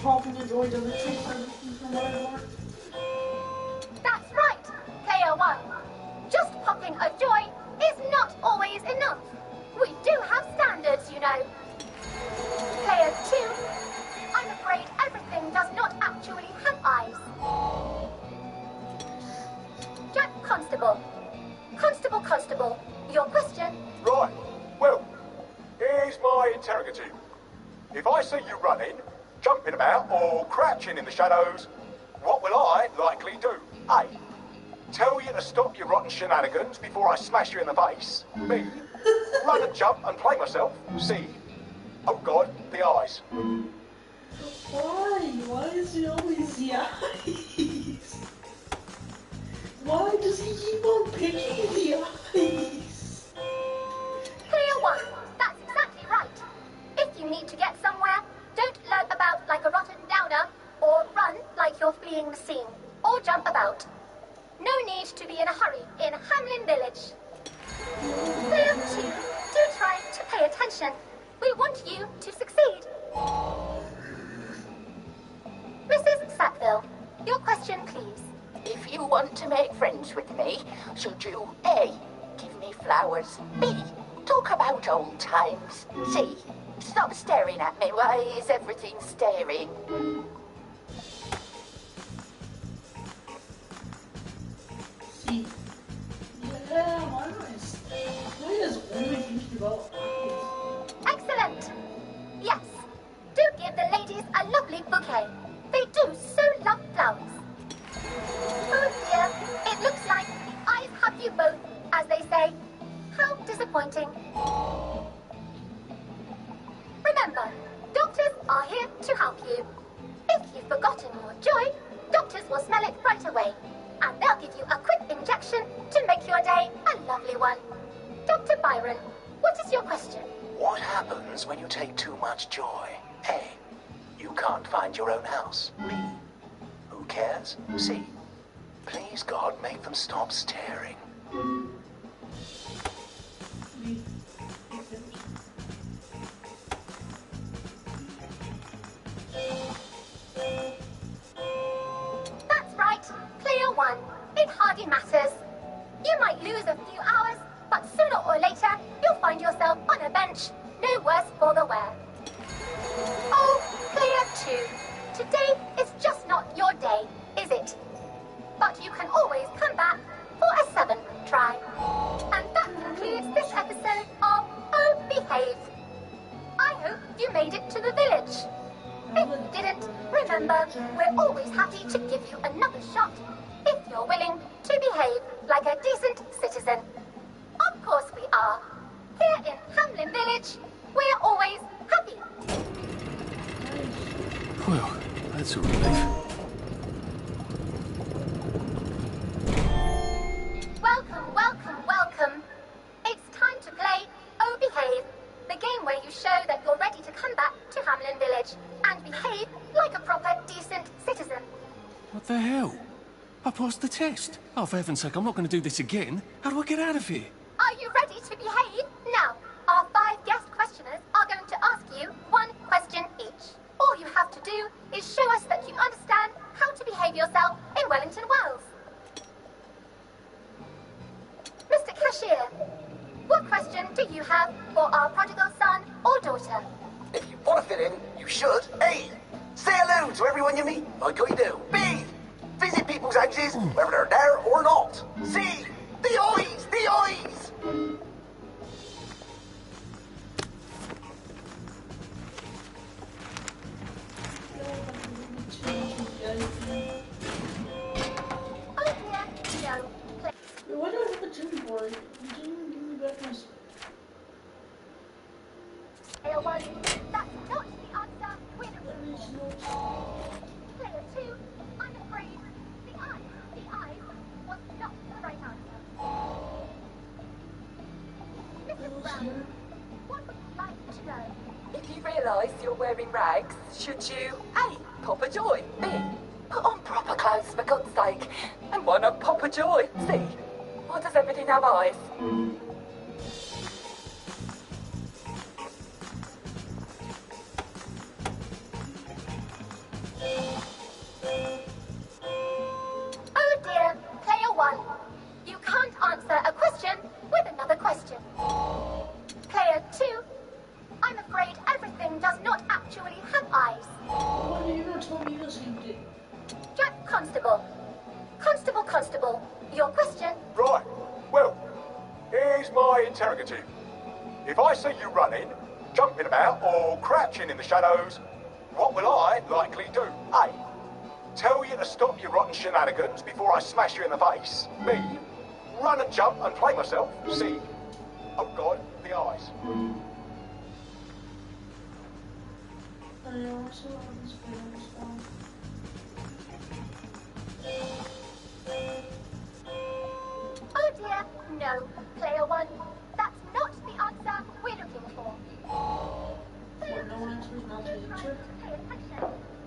popping a joy doesn't taste anything from what I want. That's right, Player 1. Just popping a joy is not always enough. We do have standards, you know. Player 2, I'm afraid everything does not actually have eyes. Jack Constable. Constable, your question? Right. Well, here's my interrogative. If I see you running, jumping about, or crouching in the shadows, what will I likely do? A. Tell you to stop your rotten shenanigans before I smash you in the face. B. Run and jump and play myself. C. Oh God, the eyes. Why? Why is it always the eyes? Why does he keep on picking the eyes? Player 1, that's exactly right. If you need to get somewhere, don't lurk about like a rotten downer, or run like you're fleeing the scene, or jump about. No need to be in a hurry in Hamlin Village. Player 2, do try to pay attention. We want you to succeed. Mrs. Sackville, your question, please. If you want to make friends with me, should you A. give me flowers, B. talk about old times, C. stop staring at me, why is everything staring? See. Yeah, why does only think about eyes? Excellent. Yes. Do give the ladies a lovely bouquet. They do so love flowers. Oh dear, it looks like the eyes have you both, as they say. How disappointing. Remember, doctors are here to help you. If you've forgotten your joy, doctors will smell it right away. And they'll give you a quick injection to make your day a lovely one. Dr. Byron, what is your question? What happens when you take too much joy? A. You can't find your own house. B. Who cares? C. Please, God, make them stop staring. That's right, Player 1. It hardly matters. You might lose a few hours, but sooner or later, you'll find yourself on a bench, no worse for the wear. Oh, Player 2, today is just not your day, is it? But you can always come back for a 7th try. And that concludes this episode of Oh Behave. I hope you made it to the village. If you didn't, remember, we're always happy to give you another shot if you're willing to behave like a decent citizen. Of course we are. Here in Hamlin Village, we're always happy. Well, that's a relief. Welcome, welcome, welcome. It's time to play Oh Behave, the game where you show that you're ready to come back to Hamlin Village and behave like a proper, decent citizen. What the hell? I passed the test. Oh, for heaven's sake, I'm not going to do this again. How do I get out of here? Are you ready to behave? Now, our 5 guest questioners are going to ask you 1 question each. All you have to do is show us that you understand how to behave yourself in Wellington Wells. Mr. Cashier, what question do you have for our prodigal son or daughter? If you want to fit in, you should. A. Say hello to everyone you meet, like you do. B. Visit people's houses, whether they're there or not. C. The eyes! The eyes! Oh dear, no. Wait, why do I have a tin board? You didn't give me back my... Player 1, that's not the answer. Player 2, I'm afraid the eyes was not the right answer. Mrs. Brown, what would you like to know? If you realise you're wearing rags, should you A. pop a joy, B. put on proper clothes for God's sake, and why not pop a joy, C. why does everything have eyes? Constable. Constable, your question? Right. Well, here's my interrogative. If I see you running, jumping about, or crouching in the shadows, what will I likely do? A. Tell you to stop your rotten shenanigans before I smash you in the face. B. Run and jump and play myself. C. Oh God, the eyes. Oh dear, no. Player one, that's not the answer we're looking for. What, no answer is not the answer? Pay attention.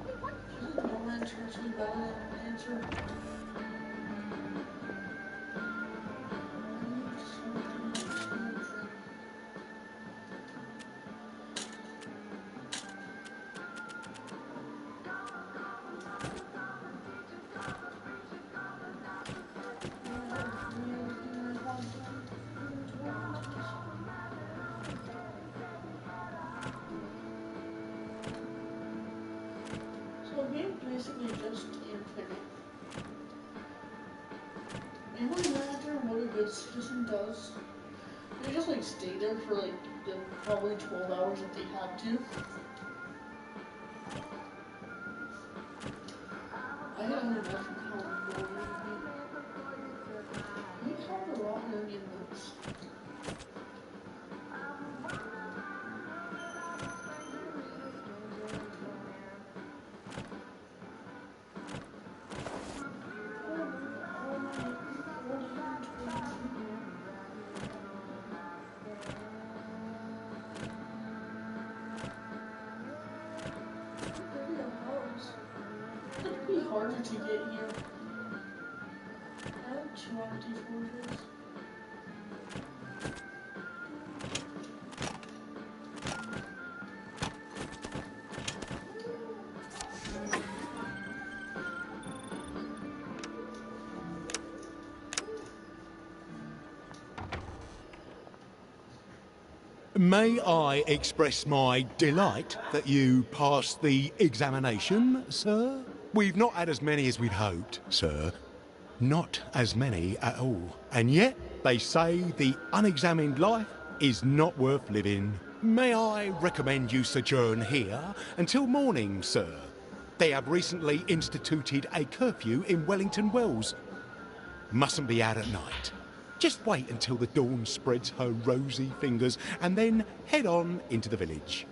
We want you. No answer is better than an answer. So the game basically just infinite. It wouldn't matter what a good citizen does. They just like stay there for like the probably 12 hours if they have to. I don't know how boring it would be. You have the raw onion books. It'd be harder to get here. I have 2 empty forges. May I express my delight that you passed the examination, sir? We've not had as many as we'd hoped, sir. Not as many at all. And yet, they say the unexamined life is not worth living. May I recommend you sojourn here until morning, sir? They have recently instituted a curfew in Wellington Wells. Mustn't be out at night. Just wait until the dawn spreads her rosy fingers and then head on into the village.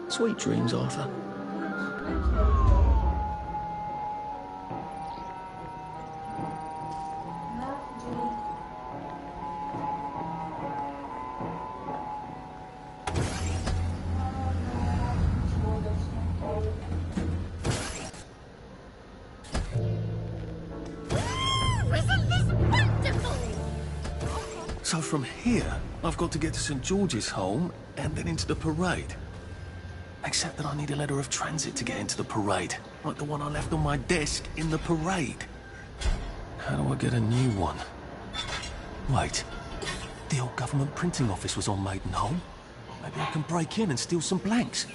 Sweet dreams, Arthur. So from here, I've got to get to St. George's home and then into the parade. Except that I need a letter of transit to get into the parade, like the one I left on my desk in the parade. How do I get a new one? Wait, the old government printing office was on Maidenholm. Maybe I can break in and steal some blanks.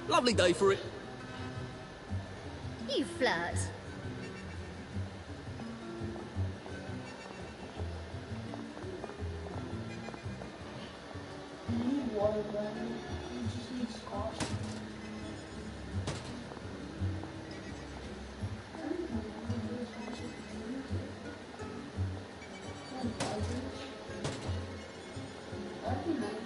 Lovely day for it. You flirt. You need water, Brandon. You just need scotch. That'd be nice.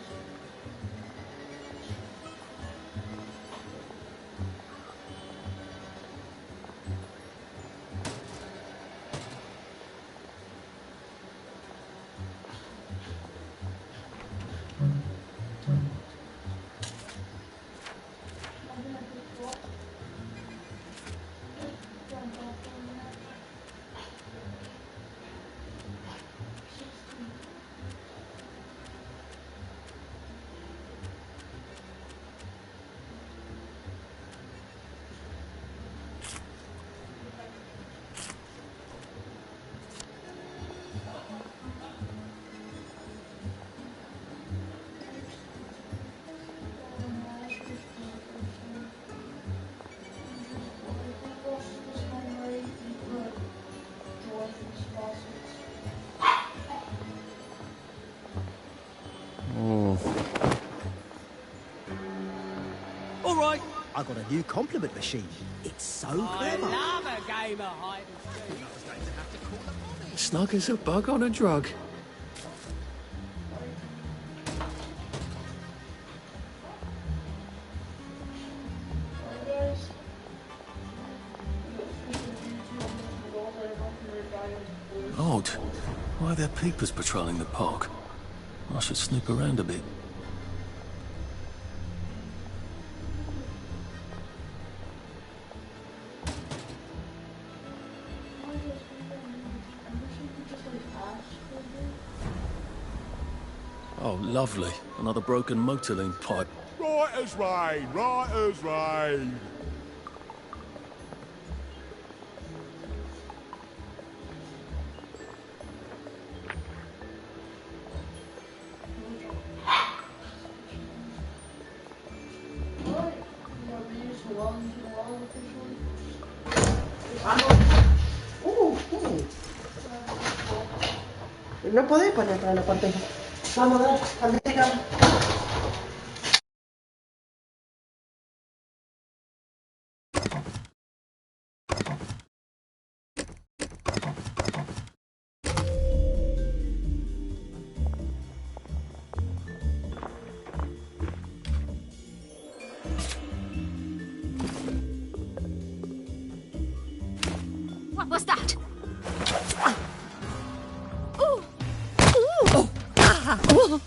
All right. I got a new compliment machine. It's so clever. I love a game of hide and seek. Snug as a bug on a drug. Odd. Why are there peepers patrolling the park? I should snoop around a bit. Oh, lovely. Another broken motorline pipe. Right as rain, right as rain. No podés poner para la parte. Vamos a ver, América. What was that? Oh!